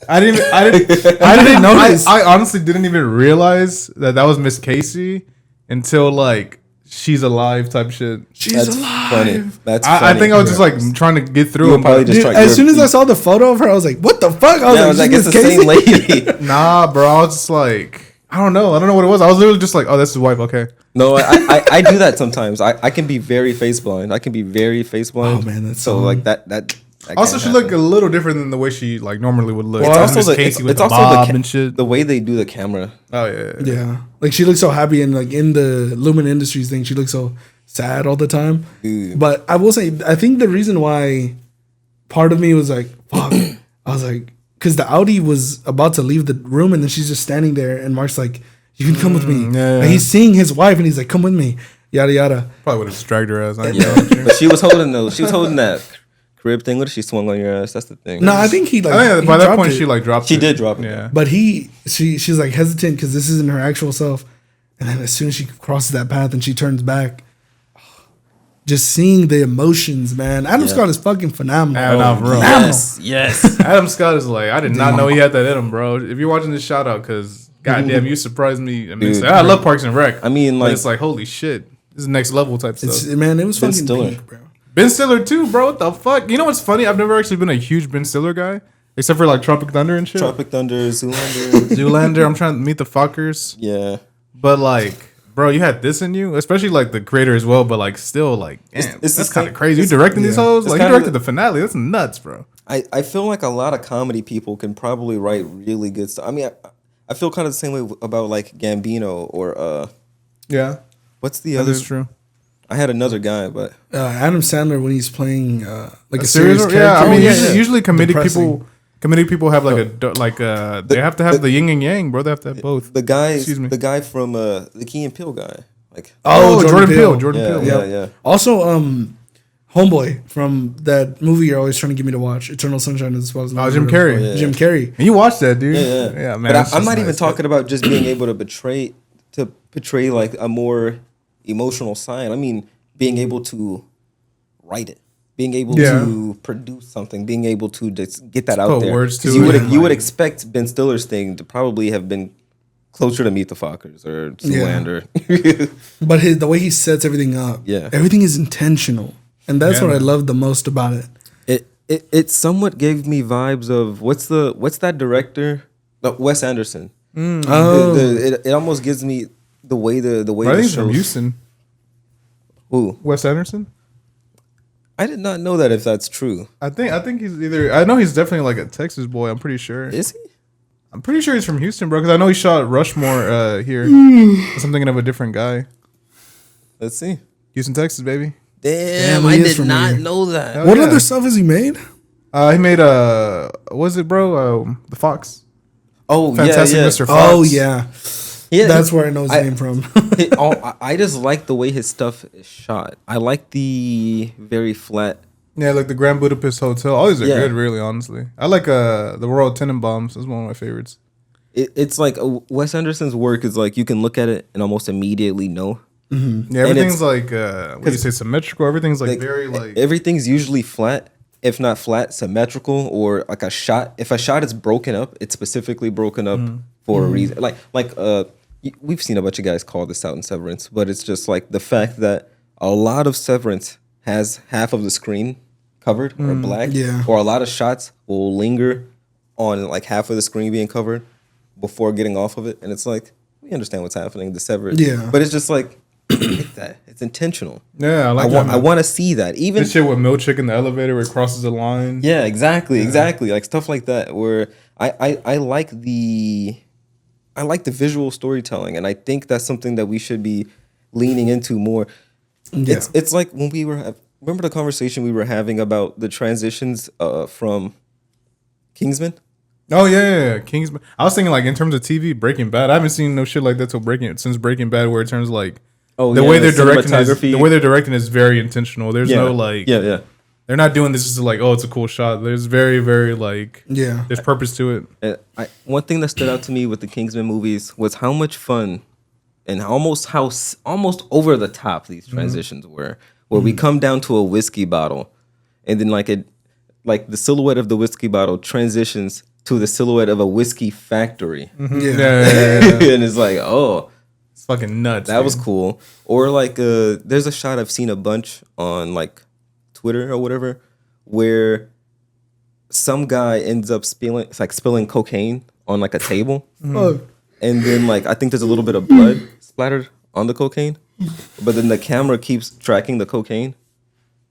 I didn't notice. I honestly didn't even realize that was Miss Casey until like she's alive type shit. She's alive. Funny. That's funny. I think I was just like trying to get through it. Dude, as soon as I saw the photo of her, I was like, what the fuck? I was like, it's the same lady. Nah, bro. I was just like, I don't know what it was. I was literally just like, oh, that's his wife. Okay. No, I do that sometimes. I can be very face blind. Oh man, that's so like that also, she looked a little different than the way she like normally would look. Well, it's also Casey with the bob and shit. The way they do the camera. Oh yeah. Yeah, like she looks so happy, and like in the Lumen Industries thing, she looks so sad all the time. But I will say, I think the reason why part of me was like, fuck, I was like, because the Audi was about to leave the room, and then she's just standing there, and Mark's like, you can come with me. Yeah. Like, he's seeing his wife, and he's like, come with me. Yada yada. Probably would have dragged her ass. But she was holding that crib thing. What if she swung on your ass? That's the thing. No, I think he like. I think by that point it. she like dropped. She did drop it. Yeah. But she's like hesitant because this isn't her actual self. And then as soon as she crosses that path and she turns back, just seeing the emotions, man. Adam Scott is fucking phenomenal. Bro. Yes. Adam Scott is like, I did not know he had that in him, bro. If you're watching this, shout out, because goddamn, you surprised me. I mean, I love Parks and Rec. I mean, like, but it's like, holy shit, this is next level type stuff. Man, it was Ben fucking Stiller. peak, bro. Ben Stiller too, bro. What the fuck? You know what's funny? I've never actually been a huge Ben Stiller guy, except for like Tropic Thunder and shit. Tropic Thunder, Zoolander. Zoolander. I'm trying to meet the fuckers. Yeah. But like, bro, you had this in you, especially like the creator as well. But like, still like, damn, that's kind of crazy. You directing these hoes? Like, you directed the finale. That's nuts, bro. I feel like a lot of comedy people can probably write really good stuff. I mean, I feel kind of the same way about like Gambino or yeah. What's the other? That's true. I had another guy, but Adam Sandler when he's playing like a serious character. Yeah, I mean, Yeah. usually comedic Depressing. people have like they have to have the yin and yang, bro. They have to have both. the guy from the Key and Peele guy, like Jordan Peele. Yeah. Also, Homeboy from that movie you're always trying to get me to watch, Eternal Sunshine of the Spotless Mind. Jim Carrey. Yeah. Jim Carrey. And you watched that, dude? Yeah, man. But I'm not even talking about just being able to portray like a more emotional side. I mean, being able to write it, being able to produce something, being able to just get that out there. Words to you would expect Ben Stiller's thing to probably have been closer to Meet the Fockers or Zoolander. But the way he sets everything up, everything is intentional, and that's what I love the most about it. It somewhat gave me vibes of what's that director? Wes Anderson. It almost gives me the way I think he's from Houston. Who? Wes Anderson? I did not know that if that's true. I think he's either. I know he's definitely like a Texas boy. I'm pretty sure. Is he? I'm pretty sure he's from Houston, bro. Because I know he shot Rushmore here. I'm thinking of a different guy. Let's see. Houston, Texas, baby. Damn, I did not know that. Hell What yeah. other stuff has he made? He made what was it, bro? The Fox. Oh, Fantastic yeah. Mr. Fox. Oh yeah, that's where I know his name from. I just like the way his stuff is shot. I like the very flat. Yeah, like the Grand Budapest Hotel. All these are good, really, honestly. I like the Royal Tenenbaums. That's one of my favorites. It's like Wes Anderson's work is like you can look at it and almost immediately know. Mm-hmm. Yeah, everything's like what do you say, symmetrical. Everything's like very like everything's usually flat, if not flat, symmetrical, or like a shot. If a shot is broken up, it's specifically broken up for a reason. Like we've seen a bunch of guys call this out in Severance, but it's just like the fact that a lot of Severance has half of the screen covered or black, or a lot of shots will linger on like half of the screen being covered before getting off of it, and it's like we understand what's happening, the Severance, but it's just like that it's intentional. Yeah, I want to see that. Even this shit with Milchick in the elevator where it crosses the line. Yeah, exactly, like stuff like that. Where I like the visual storytelling, and I think that's something that we should be leaning into more. Yeah. It's like when we were remember the conversation we were having about the transitions from Kingsman. Oh yeah. Kingsman. I was thinking like in terms of TV, Breaking Bad. I haven't seen no shit like that since Breaking Bad, where it turns like the way they're directing is very intentional. There's no like they're not doing this just like, oh, it's a cool shot. There's very, very like there's purpose to it. One thing that stood out to me with the Kingsman movies was how much fun and almost over the top these transitions were. Where we come down to a whiskey bottle, and then like the silhouette of the whiskey bottle transitions to the silhouette of a whiskey factory. Mm-hmm. And it's like, oh, it's fucking nuts. That was cool. Or like there's a shot I've seen a bunch on like Twitter or whatever, where some guy ends up spilling cocaine on like a table, and then like I think there's a little bit of blood splattered on the cocaine, but then the camera keeps tracking the cocaine,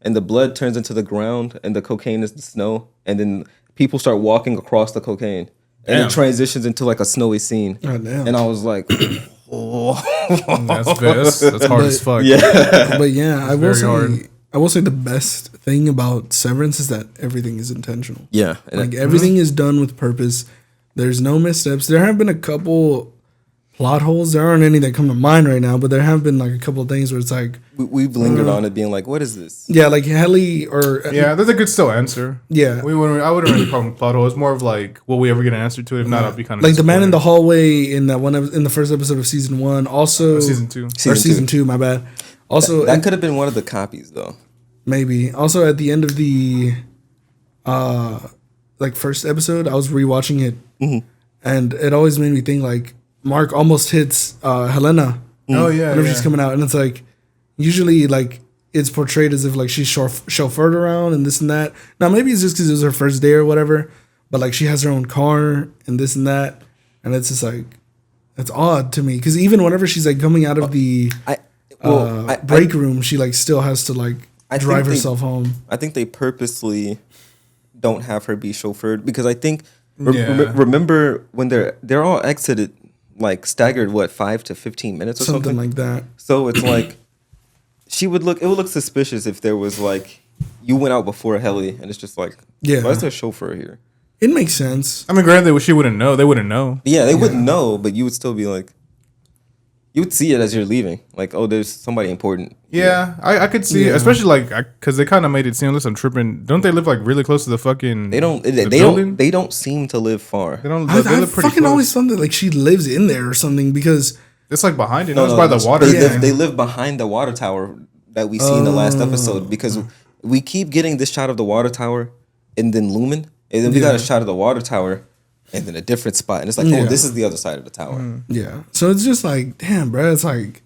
and the blood turns into the ground, and the cocaine is the snow, and then people start walking across the cocaine, and it transitions into like a snowy scene. Oh, damn. And I was like, oh, that's hard as fuck. Yeah, but yeah, I will say the best thing about Severance is that everything is intentional. Yeah. Like everything is done with purpose. There's no missteps. There have been a couple plot holes. There aren't any that come to mind right now, but there have been like a couple of things where it's like we've lingered on it, being like, "What is this?" Yeah, like Helly or that's a good still answer. Yeah, I wouldn't really call it plot hole. It's more of like, will we ever get an answer to it? If not, I'll be kind of like the man in the hallway in that one in the first episode of season 1. Also, season 2 or season 2. My bad. Also, that could have been one of the copies though. Maybe. Also, at the end of the like first episode, I was rewatching it, and it always made me think like Mark almost hits Helena. Oh yeah, whenever she's coming out, and it's like usually like it's portrayed as if like she's chauffeured around and this and that. Now maybe it's just because it was her first day or whatever, but like she has her own car and this and that, and it's just like it's odd to me because even whenever she's like coming out of the break room, she like still has to like drive herself home. I think they purposely don't have her be chauffeured because I think remember when they're all exited like staggered 5 to 15 minutes or something like that. So it's like it would look suspicious if there was like you went out before Helly and it's just like why is there a chauffeur here? It makes sense. I mean, granted, she wouldn't know. They wouldn't know. Yeah, they wouldn't know, but you would still be like. You would see it as you're leaving, like, oh, there's somebody important. Yeah, I could see, especially like, because they kind of made it seem unless I'm tripping. Don't they live like really close to the fucking? They don't seem to live far. They don't. They live pretty fucking close. Always something like she lives in there or something because it's like behind it. No, it's by the water. They live behind the water tower that we see in the last episode because we keep getting this shot of the water tower and then Lumen, and then we got a shot of the water tower. And then a different spot. And it's like, oh, this is the other side of the tower. Yeah. So it's just like, damn, bro. It's like,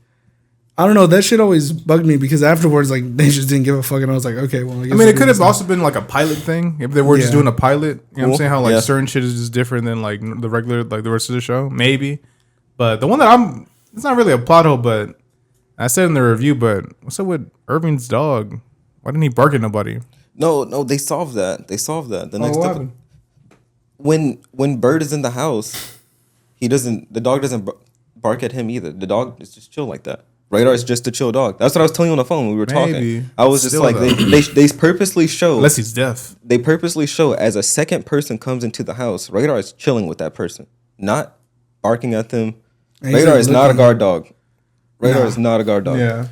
I don't know. That shit always bugged me because afterwards, like, they just didn't give a fuck. And I was like, okay, well, I mean, it could have also been like a pilot thing. If they were just doing a pilot. You know what I'm saying? How like certain shit is just different than like the regular, like the rest of the show. Maybe. But the one that it's not really a plot hole, but I said in the review, but what's up with Irving's dog? Why didn't he bark at nobody? No, they solved that. The next episode. When Bird is in the house, the dog doesn't bark at him either. The dog is just chill like that. Radar is just a chill dog. That's what I was telling you on the phone when we were talking. I was just like, they purposely show. Unless he's deaf. They purposely show as a second person comes into the house, Radar is chilling with that person. Not barking at them. Radar is not a guard dog. Radar is not a guard dog. Yeah.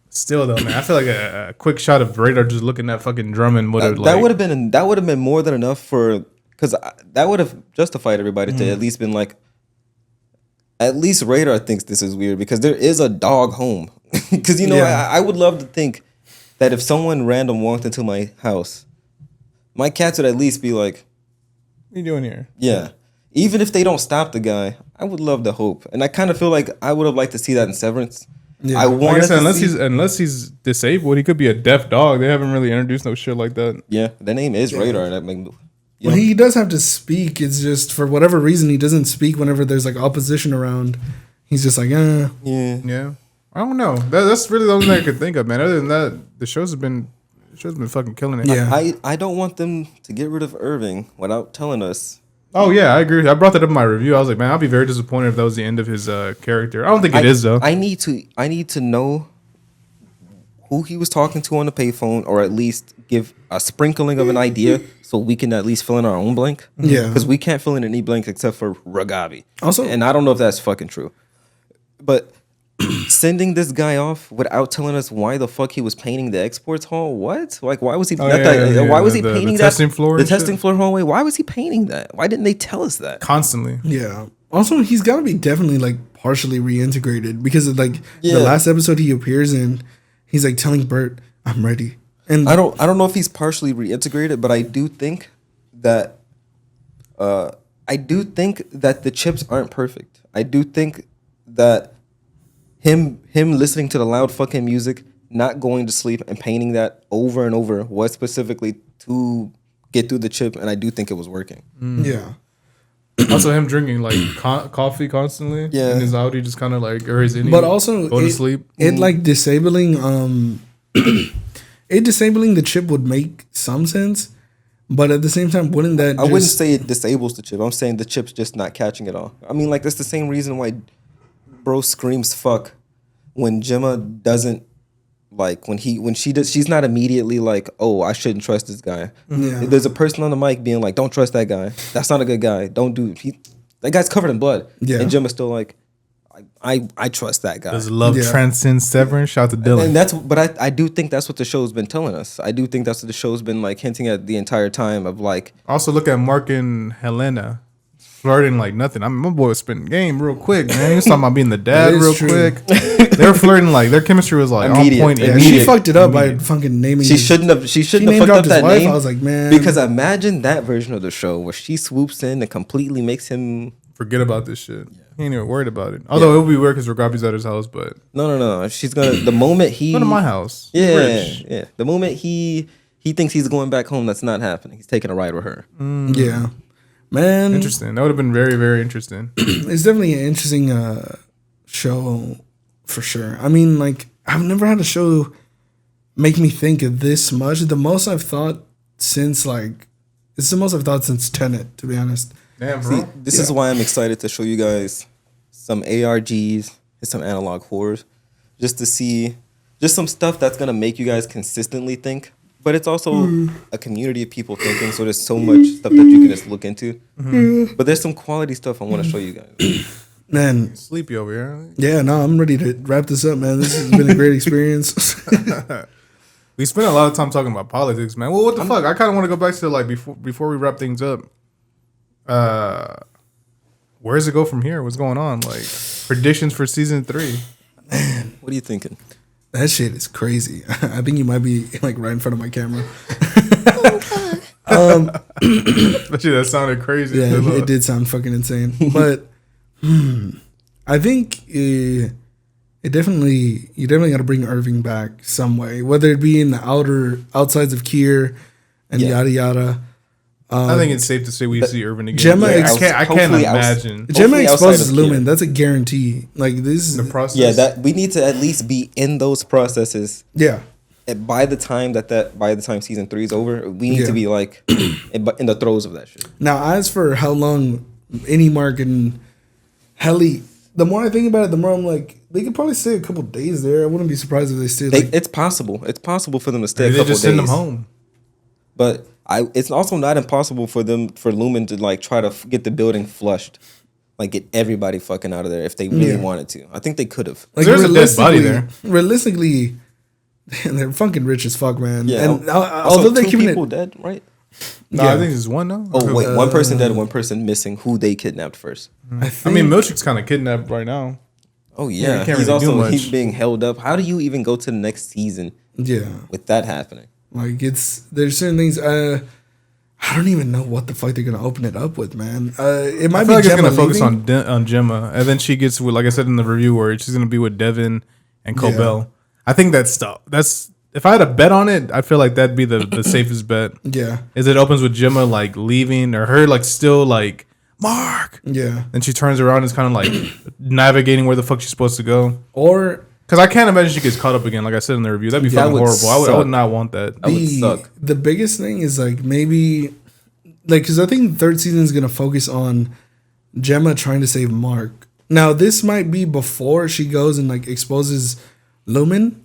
Still though, man, I feel like a quick shot of Radar just looking at fucking Drummond would have that would have been more than enough for. Because that would have justified everybody to at least been like, at least Radar thinks this is weird because there is a dog home. Because, I would love to think that if someone random walked into my house, my cats would at least be like, what are you doing here? Yeah. Even if they don't stop the guy, I would love to hope. And I kind of feel like I would have liked to see that in Severance. Yeah. Unless he's disabled, he could be a deaf dog. They haven't really introduced no shit like that. Yeah, the name is Radar. That makes. Well, he does have to speak. It's just for whatever reason he doesn't speak whenever there's like opposition around. He's just like, yeah. I don't know. That's really the only thing I could think of, man. Other than that, the show's been fucking killing it. Yeah, I don't want them to get rid of Irving without telling us. Oh yeah, I agree. I brought that up in my review. I was like, man, I'll be very disappointed if that was the end of his character. I don't think it is though. I need to know who he was talking to on the payphone, or at least give a sprinkling of an idea so we can at least fill in our own blank. Yeah. Because we can't fill in any blanks except for Ragavi. Also, and I don't know if that's fucking true. But sending this guy off without telling us why the fuck he was painting the exports hall? What? Like, why was he? Why was he painting the that testing floor? The testing floor hallway. Why was he painting that? Why didn't they tell us that constantly? Yeah. Also, he's got to be definitely like partially reintegrated because of, like the last episode he appears in, he's like telling Bert, "I'm ready." And I don't know if he's partially reintegrated, but I do think that the chips aren't perfect. I do think that him listening to the loud fucking music, not going to sleep, and painting that over and over was specifically to get through the chip, and I do think it was working. Yeah. Also, him drinking like coffee constantly. Yeah. In his Audi, just kind of like, or his Indy, But also, go to sleep. It like disabling it disabling the chip would make some sense, but at the same time, wouldn't that? I wouldn't say it disables the chip. I'm saying the chip's just not catching it all. I mean, like, that's the same reason why bro screams fuck when Gemma doesn't, like, when she does, she's not immediately like, oh, I shouldn't trust this guy. Yeah. There's a person on the mic being like, don't trust that guy. That's not a good guy. Don't do that guy's covered in blood. Yeah. And Gemma's still like, I trust that guy. Does love transcend Severance? Shout out to Dylan. And I do think that's what the show's been telling us. I do think that's what the show's been like hinting at the entire time of like. Also, look at Mark and Helena flirting like nothing. I mean, my boy was spitting game real quick, man. He was talking about being the dad real quick. They were flirting like their chemistry was like Immediate. on point. Yeah, She fucked it up by fucking naming. She shouldn't have fucked up that name. I was like, man, because imagine that version of the show where she swoops in and completely makes him forget about this shit. He ain't even worried about it. Although it would be weird because Ragabi's at his house, but no. She's gonna the moment he go to my house. Yeah. The moment he thinks he's going back home, that's not happening. He's taking a ride with her. Yeah, man. Interesting. That would have been very, very interesting. It's definitely an interesting show for sure. I mean, like, I've never had a show make me think of this much. The most I've thought since Tenet, to be honest. Damn, bro. See, this is why I'm excited to show you guys some ARGs and some analog horrors, just to see just some stuff that's gonna make you guys consistently think. But it's also a community of people thinking, so there's so much stuff that you can just look into. But there's some quality stuff I want to show you guys. Man, Sleepy over here. yeah, no, I'm ready to wrap this up, man. This has been a great experience. We spent a lot of time talking about politics, man. Well, what the fuck? I kind of want to go back to like before we wrap things up. Where does it go from here? What's going on? Like predictions for season 3. Man, What are you thinking? that shit is crazy. I think you might be like right in front of my camera. Especially that sounded crazy. Yeah, it did sound fucking insane. But I think it definitely, you definitely got to bring Irving back some way, whether it be in the outsides of Kier and yada yada. I think it's safe to say we see Irvin again. Gemma I can't imagine. Gemma exposes outside of Lumen. Kier. That's a guarantee. Like, this is The process. Yeah, that we need to at least be in those processes. yeah. And by the time season 3 is over, we need to be like in the throes of that shit. Now, as for how long any Mark and Helly, the more I think about it, the more I'm like, they could probably stay a couple days there. I wouldn't be surprised if they stayed. Like, It's possible. It's possible for them to stay Maybe a they couple just days. send them home. But it's also not impossible for Lumen to like try to get the building flushed, like get everybody fucking out of there if they really wanted to. I think they could have. like There's a dead body there. Realistically, they're fucking rich as fuck, man. Yeah. And Also, although they're two keeping people it, dead, right? No, I think it's one now. Oh wait, one person dead, one person missing. Who they kidnapped first? I mean, Milchick's kind of kidnapped right now. Oh you yeah, can't he's really do also much. he's being held up. How do you even go to the next season with that happening? like there's certain things. I don't even know what the fuck they're gonna open it up with, man. It might I be feel like it's Gemma gonna focus leaving. on Gemma, and then she gets with, like I said in the review, where she's gonna be with Devin and Cobell. Yeah. I think that's if I had a bet on it, I feel like that'd be the safest bet. Yeah, Is it opens with Gemma like leaving or her like still like Mark, yeah. and she turns around and is kind of like navigating where the fuck she's supposed to go. Or Because I can't imagine she gets caught up again. Like I said in the review, that'd be That fucking would horrible. I suck. would not want that. That would suck. the biggest thing is like maybe like because I think the third season is gonna focus on Gemma trying to save Mark. Now this might be before she goes and like exposes Lumen.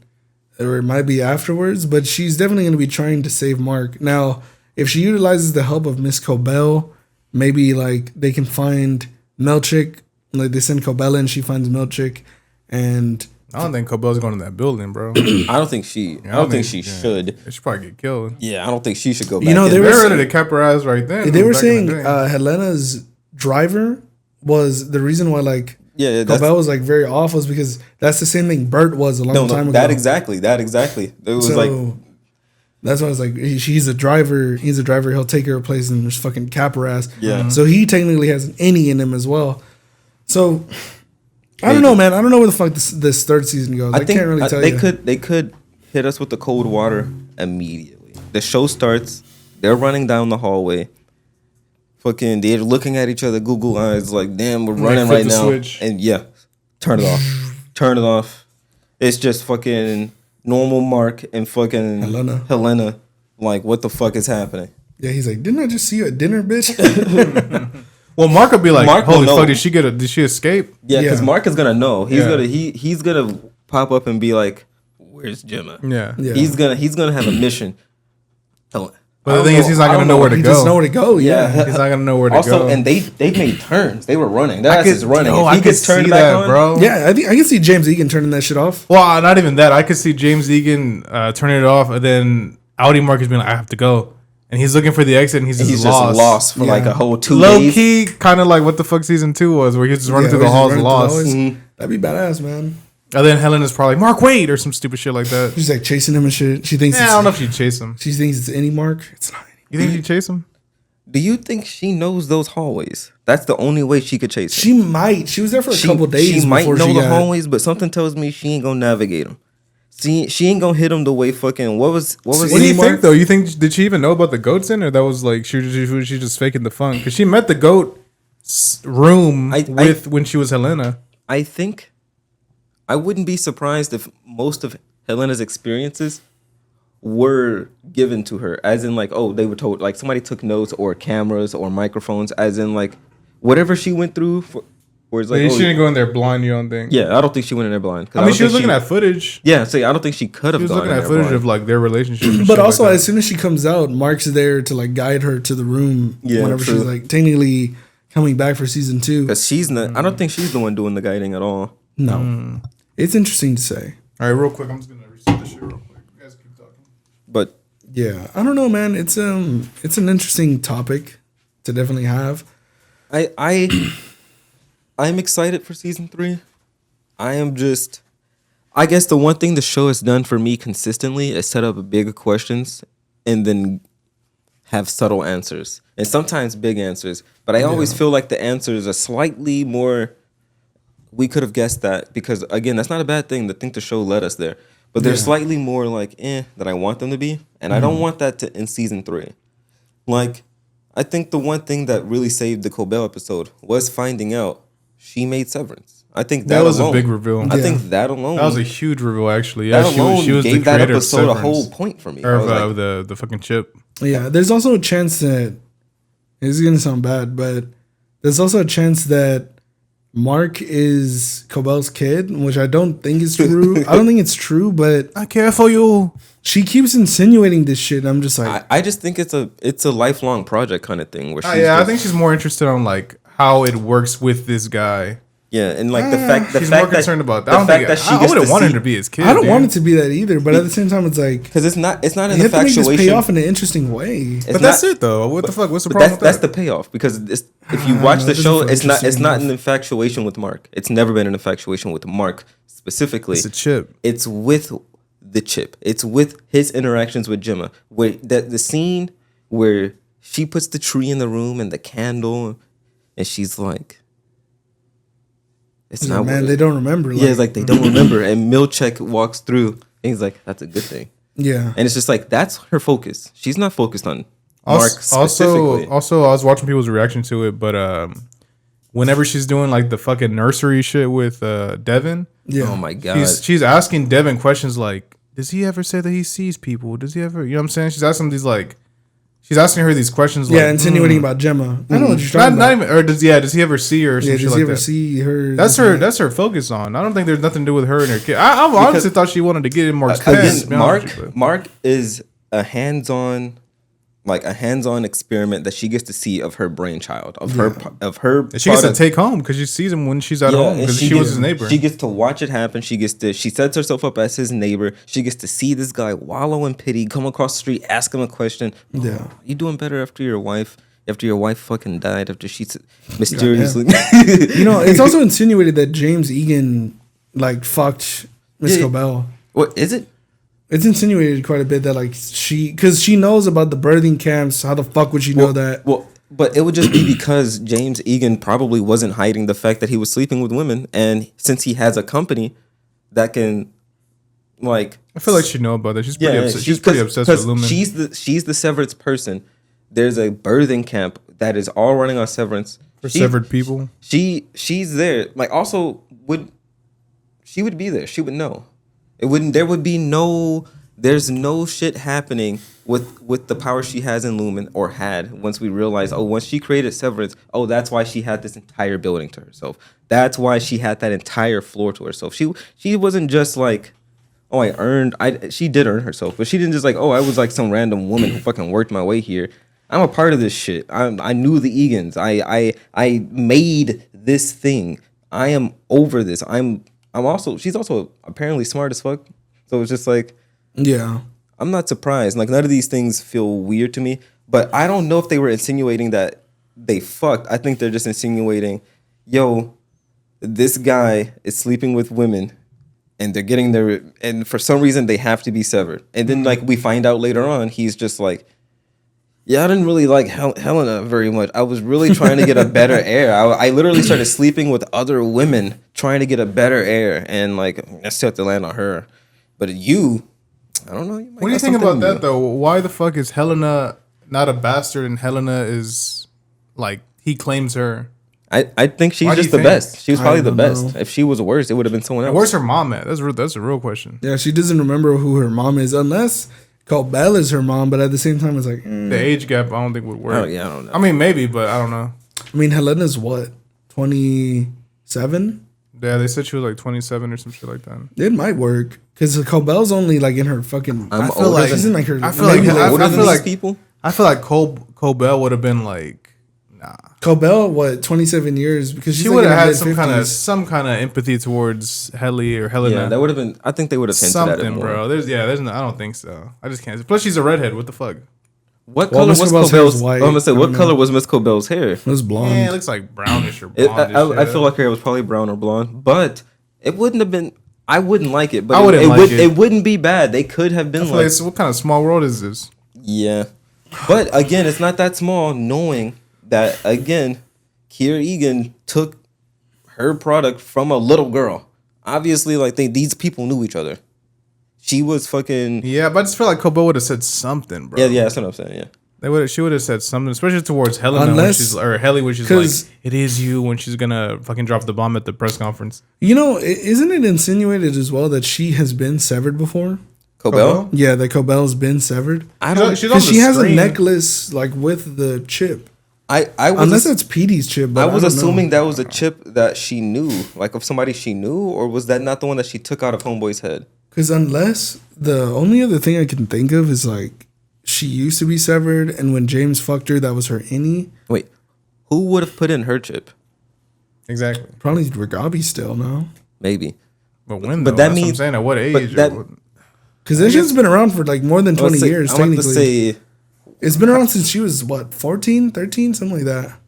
or it might be afterwards, but she's definitely going to be trying to save Mark. Now, if she utilizes the help of Miss Cobell, maybe like they can find Melchick. Like they send Cobell and she finds Melchick, and I don't think Cobell's going to that building, bro. I don't think she. I don't think she should. She should probably get killed. Yeah, I don't think she should go back. You know, in. they were ready to cap her ass right then. They were saying Helena's driver was the reason why like Cobell was like very off was because that's the same thing Bert was a long time ago. That exactly. It was so, like that's why I was like he's a driver. He's a driver. He'll take her place and just fucking cap her ass. Yeah. So he technically has an innie in him as well. So I don't know, man. I don't know where the fuck this third season goes. I can't really tell you. They could hit us with the cold water immediately. The show starts. They're running down the hallway. Fucking, they're looking at each other, Google eyes, like, damn, we're running right now. Switch. And yeah, turn it off. Turn it off. It's just fucking normal Mark and fucking Helena. Like, what the fuck is happening? Yeah, he's like, didn't I just see you at dinner, bitch? Well, Mark would be like, holy fuck, did she escape? Yeah, because Mark is gonna know. He's gonna pop up and be like, where's Gemma? Yeah. He's gonna have a mission. But the thing is, he's not gonna know where to go. He doesn't know where to go. Yeah, he's not gonna know where to go. Also, and they made turns. They were running. That ass is running. If he gets turned back on, bro. Yeah, I can see James Egan turning that shit off. Well, not even that. I could see James Egan turning it off, and then Audi Mark is being like, I have to go. And he's looking for the exit, and he's just lost for like a whole 2 Low days. Key, kind of like what the fuck season 2 was, where he was just running through the halls lost. Mm-hmm. That'd be badass, man. And then Helen is probably like, Mark, wait, or some stupid shit like that. She's like chasing him and shit. She thinks I don't know if she'd chase him. She thinks it's any Mark. It's not any. You think she'd chase him? Do you think she knows those hallways? That's the only way she could chase him. She might. She was there for a couple days. She might know the hallways, but something tells me she ain't gonna navigate them. She ain't gonna hit him the way fucking what was. What do you think though? You think did she even know about the goats in, or that was like she just faking the fun? Because she met the goat room when she was Helena. I think I wouldn't be surprised if most of Helena's experiences were given to her, as in like, oh, they were told, like somebody took notes or cameras or microphones, as in like whatever she went through for. Where it's like, she didn't go in there blind, you don't think? Yeah, I don't think she went in there blind. I mean, she was looking at footage. Yeah, so I don't think she could have. She was looking at footage of like their relationship. But also, as soon as she comes out, Mark's there to like guide her to the room. Yeah, whenever she's like technically coming back for season 2. Because she's not. I don't think she's the one doing the guiding at all. No, it's interesting to say. All right, real quick, I'm just gonna reset this shit real quick. You guys keep talking. But yeah, I don't know, man. It's an interesting topic to definitely have. I'm excited for season 3. I guess the one thing the show has done for me consistently is set up bigger questions and then have subtle answers. And sometimes big answers. But I always feel like the answers are slightly more, we could have guessed that. Because again, that's not a bad thing to think the show led us there. But they're slightly more like, than I want them to be. And I don't want that in season 3. Like, I think the one thing that really saved the Cobell episode was finding out she made Severance. I think that was alone, a big reveal. I think that alone. That was a huge reveal, actually. Yeah, that alone she was gave the that creator episode of a whole point for me. Or of the fucking chip. Yeah, there's also a chance that this is gonna sound bad, but there's also a chance that Mark is Cobell's kid, which I don't think is true. I don't think it's true, but I care for you. She keeps insinuating this shit. I'm just like, I just think it's a lifelong project kind of thing. Where I think she's more interested on like how it works with this guy. Yeah, and like the fact she's more concerned about that. I wouldn't want him to be his kid. I don't want it to be that either, but at the same time, it's like because it's not an infatuation. You have to make this pay off in an interesting way. But that's it though. What the fuck? What's the problem with that? That's the payoff because if you watch the show, it's not an infatuation with Mark. It's never been an infatuation with Mark specifically. It's a chip. It's with the chip. It's with his interactions with Gemma. Where the scene where she puts the tree in the room and the candle, and she's like. It's not man. They don't remember. Yeah, it's like they don't remember. And Milchek walks through, and he's like, "That's a good thing." Yeah, and it's just like that's her focus. She's not focused on Mark specifically. Also, I was watching people's reaction to it, but whenever she's doing like the fucking nursery shit with Devin, oh my god, she's asking Devin questions like, "Does he ever say that he sees people? Does he ever?" You know what I'm saying? She's asking these like She's asking her these questions. Yeah, insinuating about Gemma. I know what you're talking about. Not even, or does he ever see her? Or yeah, does he ever see her? That's her. That's her focus on. I don't think there's nothing to do with her and her kid. I honestly thought she wanted to get in Mark's past. Mark is a hands-on experiment that she gets to see of her brainchild, of her. And she gets to take home because she sees him when she's at home because she was his neighbor. She gets to watch it happen. She sets herself up as his neighbor. She gets to see this guy wallow in pity, come across the street, ask him a question. Yeah, you doing better after your wife fucking died, after she mysteriously. You know, it's also insinuated that James Egan like fucked Miss Cobell. What is it? It's insinuated quite a bit that like because she knows about the birthing camps. How the fuck would she know that? Well, but it would just be because James Egan probably wasn't hiding the fact that he was sleeping with women, and since he has a company that can, like, I feel like she'd know about that. She's pretty upset. She's pretty obsessed with Lumen. She's the Severance person. There's a birthing camp that is all running on Severance for severed people. She's there. Like, also she would be there. She would know. There's no shit happening with the power she has in Lumen, or had, once we realize, once she created Severance, that's why she had this entire building to herself. That's why she had that entire floor to herself. She wasn't just like, she did earn herself, but she didn't just like, I was like some random woman who fucking worked my way here. I'm a part of this shit. I knew the Egans. I made this thing. I am over this. She's also apparently smart as fuck. So it's just like, yeah, I'm not surprised. Like, none of these things feel weird to me, but I don't know if they were insinuating that they fucked. I think they're just insinuating, this guy is sleeping with women and they're getting and for some reason they have to be severed. And then like we find out later on, he's just like, I didn't really like Helena very much. I was really trying to get a better heir. I literally started sleeping with other women trying to get a better heir, and like I still have to land on her. But I don't know. What do you think about that though? Why the fuck is Helena not a bastard and Helena is like he claims her? I think she's just the best. She was probably the best. If she was worse, it would have been someone else. And where's her mom at? That's a real question. Yeah, she doesn't remember who her mom is unless Cobell is her mom, but at the same time, it's like the age gap. I don't think would work. Oh, yeah, I don't know. I mean, maybe, but I don't know. I mean, Helena's what, 27? Yeah, they said she was like 27 or some shit like that. It might work because Cobell's only like in her fucking. I feel like she's in like her. I feel like people. I feel like Cobell would have been like, nah. Cobell, what, 27 years? Because she would have had some kind of empathy towards Helly or Helena. Yeah, that would have been. I think they would have hinted at it more. Bro. There's no, I don't think so. I just can't. Plus, she's a redhead. What the fuck? What color was Cobell's? I'm gonna say, what color was Miss Cobell's hair? It was blonde. Yeah, it looks like brownish or blonde. I feel like her hair was probably brown or blonde, but it wouldn't have been. I wouldn't like it, but it wouldn't be bad. They could have been like. What kind of small world is this? Yeah, but again, it's not that small. Knowing that again, Keira Egan took her product from a little girl. Obviously, like these people knew each other. She was fucking. Yeah, but I just feel like Cobell would have said something, bro. Yeah, that's what I'm saying. Yeah, she would have said something, especially towards Helena, or Helly, which is like, it is you when she's gonna fucking drop the bomb at the press conference. You know, isn't it insinuated as well that she has been severed before? Cobell? Yeah, that Cobell's been severed. I don't. Because she has a necklace like with the chip. Unless that's Petey's chip. I was assuming that was a chip that she knew, like of somebody she knew, or was that not the one that she took out of Homeboy's head? Because unless the only other thing I can think of is like she used to be severed, and when James fucked her, that was her innie. Wait, who would have put in her chip? Exactly. Probably Ragabi still, no? Maybe. But when? But that means, what I'm saying, at what age? Because this shit's been around for like more than 20 years. I want to say it's been around since she was what, 14, 13, something like that.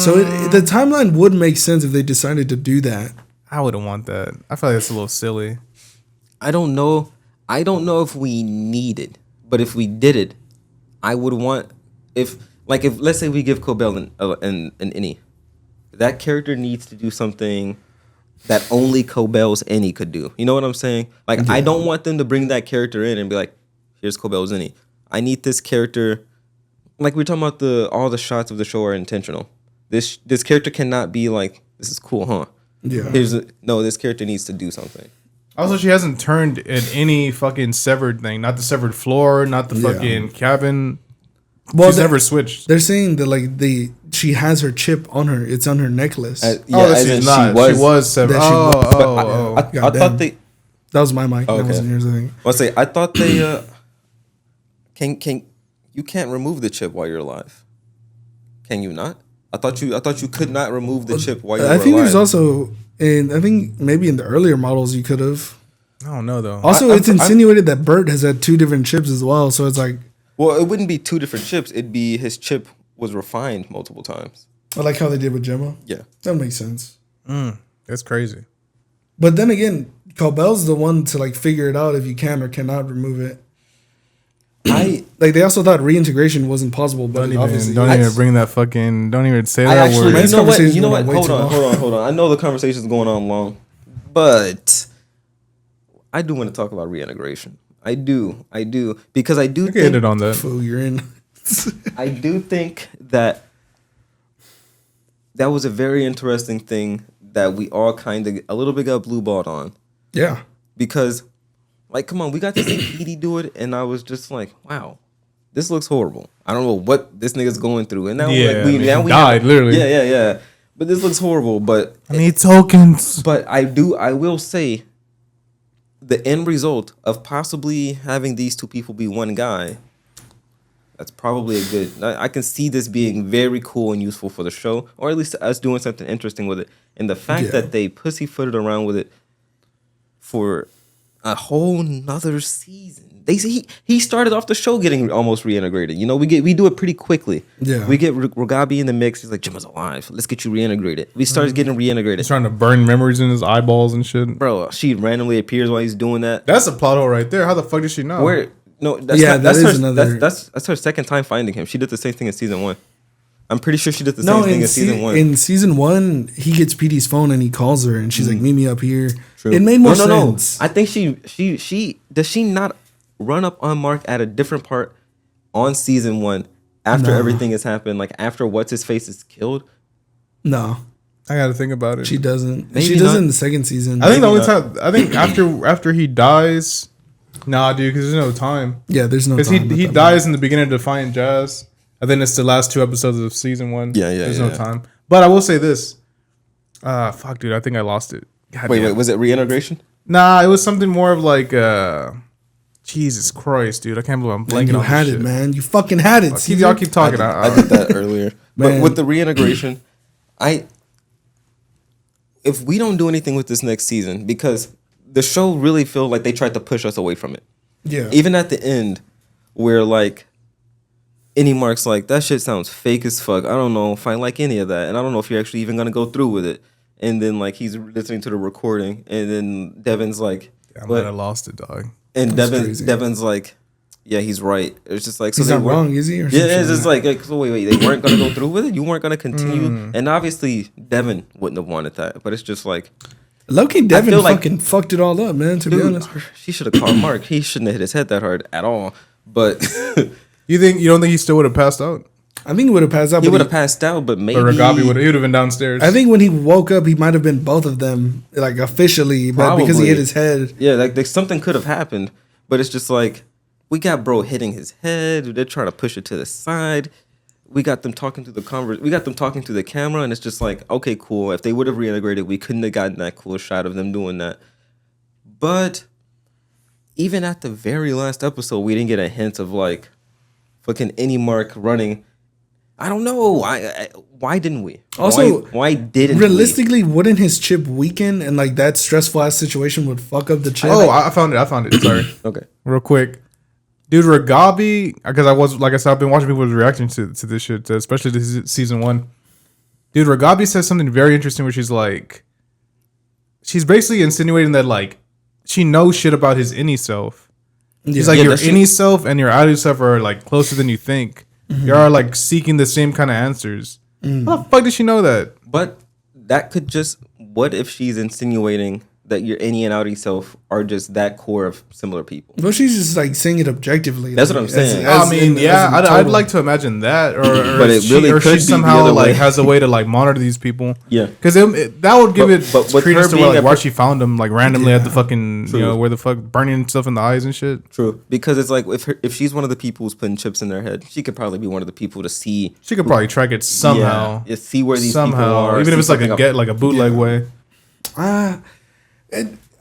So the timeline would make sense if they decided to do that. I wouldn't want that. I feel like that's a little silly. I don't know if we need it, but if we did it, I would want if let's say we give Cobell an innie, that character needs to do something that only Cobell's innie could do. You know what I'm saying? Like, yeah. I don't want them to bring that character in and be like, here's Cobell's innie. I need this character. Like we're talking about all the shots of the show are intentional. This character cannot be like, this is cool, huh? Yeah. No, this character needs to do something. Also, she hasn't turned in any fucking severed thing. Not the severed floor, not the fucking cabin. Well, she's never switched. They're saying that she has her chip on her. It's on her necklace. She's not. She was severed. I thought they. That was my mic. That wasn't yours, I think. I'll say I thought they. You can't remove the chip while you're alive. Can you not? I thought you could not remove the chip while you're alive. I think there's also, and I think maybe in the earlier models you could have. I don't know though. Also, it's insinuated that Bert has had 2 different chips as well, so it's like. Well, it wouldn't be 2 different chips. It'd be his chip was refined multiple times. I like how they did with Gemma. Yeah, that makes sense. That's crazy. But then again, Cobell's the one to like figure it out if you can or cannot remove it. They also thought reintegration wasn't possible, but obviously don't even bring that fucking. Don't even say that actually, word. You know what? Hold on. I know the conversation's going on long, but I do want to talk about reintegration. I do because I do. Think, on that. Fool, you're in. I do think that was a very interesting thing that we all kind of a little bit got blue balled on. Yeah, because. Like, come on, we got to see Petey do it, and I was just like, wow, this looks horrible. I don't know what this nigga's going through. And now, we died, literally. Yeah. But this looks horrible, but... I need tokens. But I will say, the end result of possibly having these 2 people be one guy, that's probably a good... I can see this being very cool and useful for the show, or at least us doing something interesting with it. And the fact that they pussyfooted around with it for... a whole nother season. They say he started off the show getting almost reintegrated. You know, we do it pretty quickly. Yeah, we get Ragabi in the mix. He's like, Gemma's alive. Let's get you reintegrated. We started getting reintegrated. He's trying to burn memories in his eyeballs and shit. Bro, she randomly appears while he's doing that. That's a plot hole right there. How the fuck does she know? Where? No, that's that's her second time finding him. She did the same thing in season 1. I'm pretty sure she did the same thing in season 1. In season 1, he gets Petey's phone and he calls her and she's like, meet me up here. True. It made more sense. I think she does she not run up on Mark at a different part on season 1 after everything has happened, like after what's his face is killed? No. I gotta think about it. She doesn't. Maybe she does it in the second season. I think the only time after he dies, nah, dude, because there's no time. Yeah, there's no time. Because he dies in the beginning to find Jazz. I think it's the last 2 episodes of season 1. Yeah. There's no time. But I will say this. Fuck, dude. I think I lost it. Wait. Was it reintegration? Nah, it was something more of like, Jesus Christ, dude. I can't believe I'm blanking on You had it, man. You fucking had it. Y'all keep talking. I did that earlier. But with the reintegration, if we don't do anything with this next season, because the show really feel like they tried to push us away from it. Yeah. Even at the end, where like, any Mark's like, that shit sounds fake as fuck. I don't know if I like any of that. And I don't know if you're actually even going to go through with it. And then, like, he's listening to the recording. And then Devin's like... I might have lost it, dog. And Devin's like, yeah, he's right. It's just like... So he's not wrong, is he? Or yeah, it's just like, so wait, they weren't going to go through with it? You weren't going to continue? And obviously, Devin wouldn't have wanted that. But it's just like... Low-key, Devin fucking fucked it all up, man, to be honest. She should have called Mark. He shouldn't have hit his head that hard at all. But... You don't think he still would have passed out? I think he would have passed out. He would have passed out, but maybe Ragabi would have been downstairs. I think when he woke up, he might have been both of them, like officially, but because he hit his head. Yeah, like something could have happened, but it's just like we got bro hitting his head. They're trying to push it to the side. We got them talking to We got them talking to the camera, and it's just like, okay, cool. If they would have reintegrated, we couldn't have gotten that cool shot of them doing that. But even at the very last episode, we didn't get a hint of like. Fucking any Mark running. I don't know. Why didn't we? Also, why didn't realistically, wouldn't his chip weaken and like that stressful ass situation would fuck up the chip? Oh, I found it. Sorry. Okay. Real quick. Dude, Ragabi, because I've been watching people's reaction to this shit, especially this season 1. Dude, Ragabi says something very interesting where she's basically insinuating that like she knows shit about his innie self. He's like, your innie self and your outer self are like closer than you think. You are like seeking the same kind of answers. How the fuck did she know that? But that could just... What if she's insinuating that your innie and outie self are just that core of similar people. Well, she's just like saying it objectively. That's what I'm saying. I'd like to imagine that, or but it really could she be somehow the other like way. has a way to like monitor these people. Yeah, because that would give but with credence her to being like a why she found them like randomly at the fucking True. where the fuck burning stuff in the eyes and shit. True, because it's like if she's one of the people who's putting chips in their head, she could probably be one of the people to see. She could probably track it somehow. Yeah, see where these people are, even if it's like a bootleg way.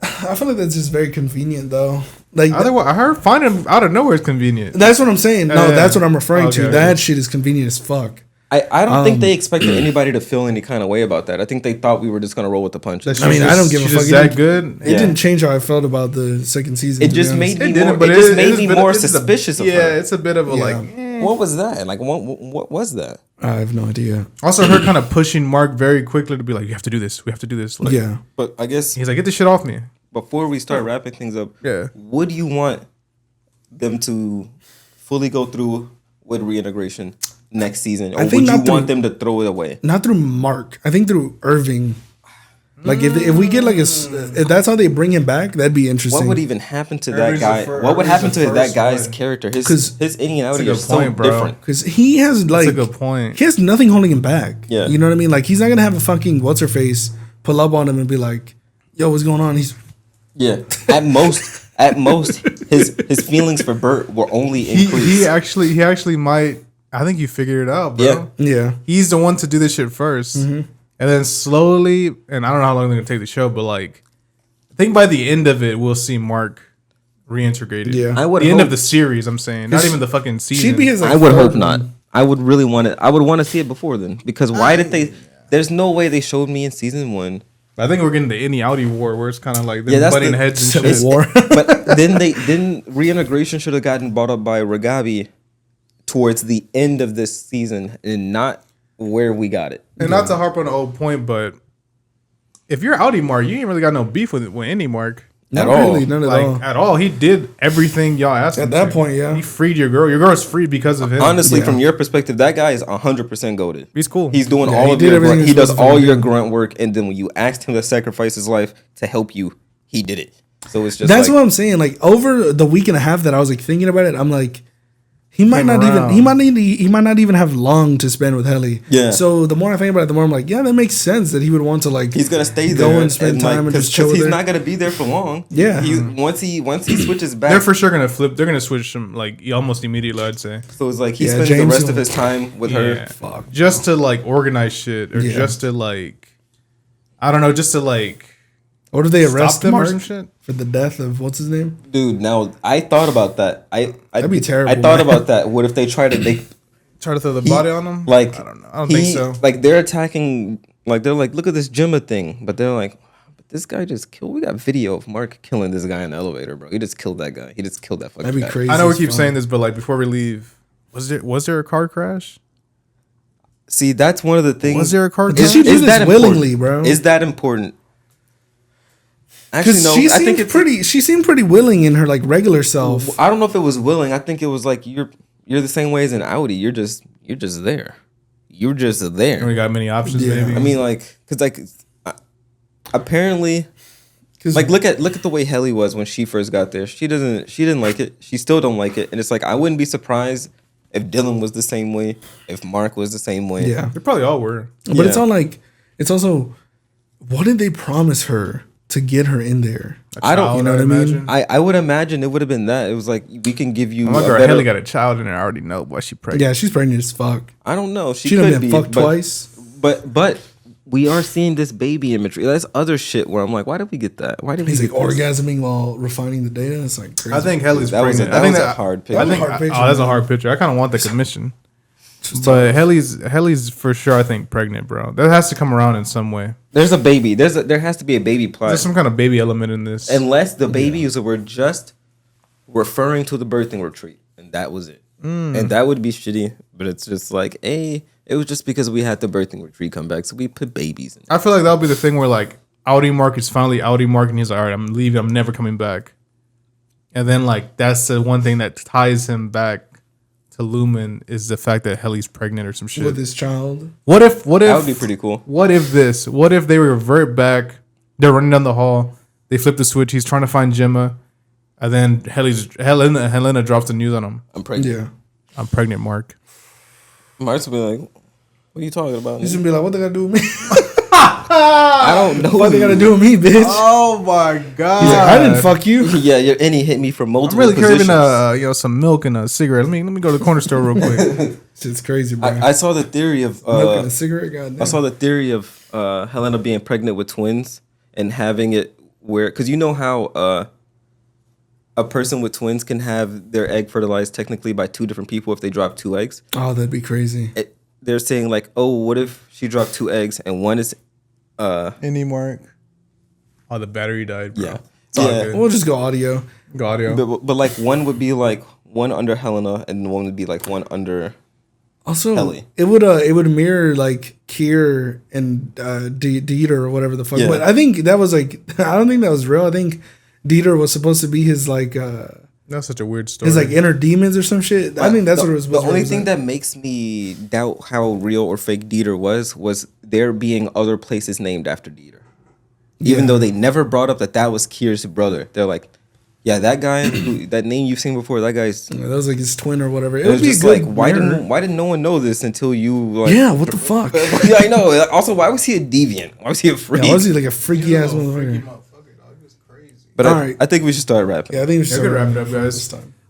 I feel like that's just very convenient, though. Like, I heard finding him out of nowhere is convenient. That's what I'm saying. No, that's what I'm referring to. Okay. That shit is convenient as fuck. I don't think they expected anybody to feel any kind of way about that. I think they thought we were just gonna roll with the punches. I mean, I don't give a fuck. She's that good. It didn't change how I felt about the second season. It just made me more suspicious of her. Yeah, it's a bit of a like. What was that? Like, what was that? I have no idea. Also, her kind of pushing Mark very quickly to be like, "You have to do this. We have to do this." Like, Yeah, But I guess he's like, "Get this shit off me." before we start wrapping things up, Yeah. would you want them to fully go through with reintegration next season, or I think would you not want through- them to throw it away? not through Mark. I think through Irving. Like if we get like if that's how they bring him back, that'd be interesting. What would even happen to that Irving's guy? What would Irving's happen the to that first guy's one. character? His 'Cause- innie and outie a are good so point, bro. different. Because he has like That's a good point. he has nothing holding him back. Yeah. You know what I mean? Like he's not gonna have a fucking what's her face pull up on him and be like, "Yo, what's going on?" He's Yeah, at most, his feelings for Bert were only increased. He actually might. I think you figured it out, bro. Yeah. He's the one to do this shit 1st and then slowly. And I don't know how long they're gonna take the show, but like, I think by the end of it, we'll see Mark reintegrated. Yeah. I would the end hope- of the series. I'm saying, not even the fucking season. she'd be his. Like, I would third hope not. one. I would really want it. I would want to see it before then, because why did they? There's no way they showed me in season 1. I think we're getting the innie outie war where it's kind of like Yeah, they're that's butting the heads and Civil shit. War. But then reintegration should have gotten brought up by Ragabi towards the end of this season, and not where we got it. And not to harp on the old point, but if you're outie Mark, you ain't really got no beef with any Mark. Not At all. really, none at Like all. at all. He did everything y'all asked him At that to. point, yeah. He freed your girl. Your girl's free because of him. Honestly, Yeah. from your perspective, that guy is 100% goated. He's cool. He's doing Yeah, all he of did your everything grunt. he He was does supposed all to your do. grunt work, and then when you asked him to sacrifice his life to help you, he did it. So it's just That's like, what I'm saying. Like over the week and a half that I was like thinking about it, I'm like, he might Came not around. he might not even have long to spend with Helly. Yeah. So the more I think about it, the more I'm like, yeah, that makes sense that he would want to like he's gonna stay go there and spend like, time and just chill he's there. not gonna be there for long. Yeah. He's, once he switches back, They're for sure gonna flip. They're gonna switch them like almost immediately. I'd say. so it's like he Yeah, spends the James rest will- of his time with her. Fuck. Just to like organize shit, or Yeah. just to like, I don't know, just to like What if they stop arrest them or Mark some shit. for the death of what's his name? Dude, now I thought about that. That'd be terrible, I thought man. about that. What if they try to make Try to throw the body on them. like I don't know. I don't think so. Like they're attacking. Like they're like, look at this Gemma thing, but they're like, but this guy just killed. We got video of Mark killing this guy in the elevator, bro. He just killed that guy. He just killed that fucking That'd be guy. crazy. I know we as keep fuck. saying this, but like before we leave, was there a car crash? See, that's one of the things. Was there a car Did crash? she do Is this that important? willingly, bro? Is that important? Actually, Because no. she I think seemed it's pretty. She seemed pretty willing in her like regular self. I don't know if it was willing. I think it was like you're the same way as an Audi. You're just there. You're just there. We got many options, Yeah. maybe. I mean, like, cause like, apparently, 'Cause- like look at the way Helly was when she first got there. She didn't like it. She still don't like it. And it's like I wouldn't be surprised if Dylan was the same way, if Mark was the same way. Yeah, they probably all were. but it's Yeah. all like it's also what did they promise her to get her in there? I don't. Child, you know what I I'd mean? imagine. I would imagine it would have been that. It was like we can give you. My a girl better- Haley got a child in there. I already know why she pregnant. Yeah, she's pregnant as fuck. I don't know. She She done could been be fucked but- twice. But we are seeing this baby imagery. That's other shit where I'm like, why did we get that? Why did we He's get like this? orgasming while refining the data. It's like crazy. I think Haley's That was a- pregnant. that I think was a that hard picture. I That was think a hard picture, oh, that's a man. hard picture. I kind of want the commission. But Haley's for sure. I think pregnant, bro. That has to come around in some way. There's a baby. There has to be a baby plot. There's some kind of baby element in this. Unless the babies were just referring to the birthing retreat, and that was it. And that would be shitty. But it's just like, hey, it was just because we had the birthing retreat come back, so we put babies in. I feel like that'll be the thing where like Audi Mark is finally Audi Mark, and he's like, all right, I'm leaving. I'm never coming back. And then like that's the one thing that ties him back to Lumen is the fact that Helly's pregnant or some shit. with his child. What if That would be pretty cool. What if they revert back? They're running down the hall. They flip the switch. He's trying to find Gemma, and then Helena drops the news on him. I'm pregnant. Yeah. I'm pregnant, Mark. Mark's will be like, "What are you talking about?" He's gonna be like, "What they gotta do with me? I don't know. What they gotta do with me, bitch?" Oh my god! He's like, "I didn't fuck you." Yeah, and he hit me from multiple. I'm really positions. craving some milk and a cigarette. Let me go to the corner store real quick. Shit's crazy, bro. I saw the theory of Milk and a cigarette. Goddamn. I saw the theory of Helena being pregnant with twins and having it where, because you know how a person with twins can have their egg fertilized technically by 2 different people if they drop 2 eggs. Oh, that'd be crazy. They're saying like, oh, what if she dropped 2 eggs and one is Any Mark? Oh, the battery died, bro. Yeah. It's all Yeah. good. We'll just go audio. Go audio. but like one would be like one under Helena and one would be like one under. Also, Helly. it would mirror like Kier and Dieter or whatever the fuck. Yeah. But I think that was like I don't think that was real. I think Dieter was supposed to be his like That's such a weird story. his like inner demons or some shit. I think that's what it was. The only thing that makes me doubt how real or fake Dieter was there being other places named after Dieter. Even though they never brought up that was Kier's brother. They're like, yeah, that guy, that name you've seen before, that guy's... that was like his twin or whatever. It was just like, why didn't no one know this until you... like? Yeah, what the fuck? Yeah, I know. Also, why was he a deviant? Why was he a freak? Yeah, why was he like a freaky ass motherfucker? But But I think we should start rapping. Yeah, I think we should Yeah, we could start wrap it up, guys. this time.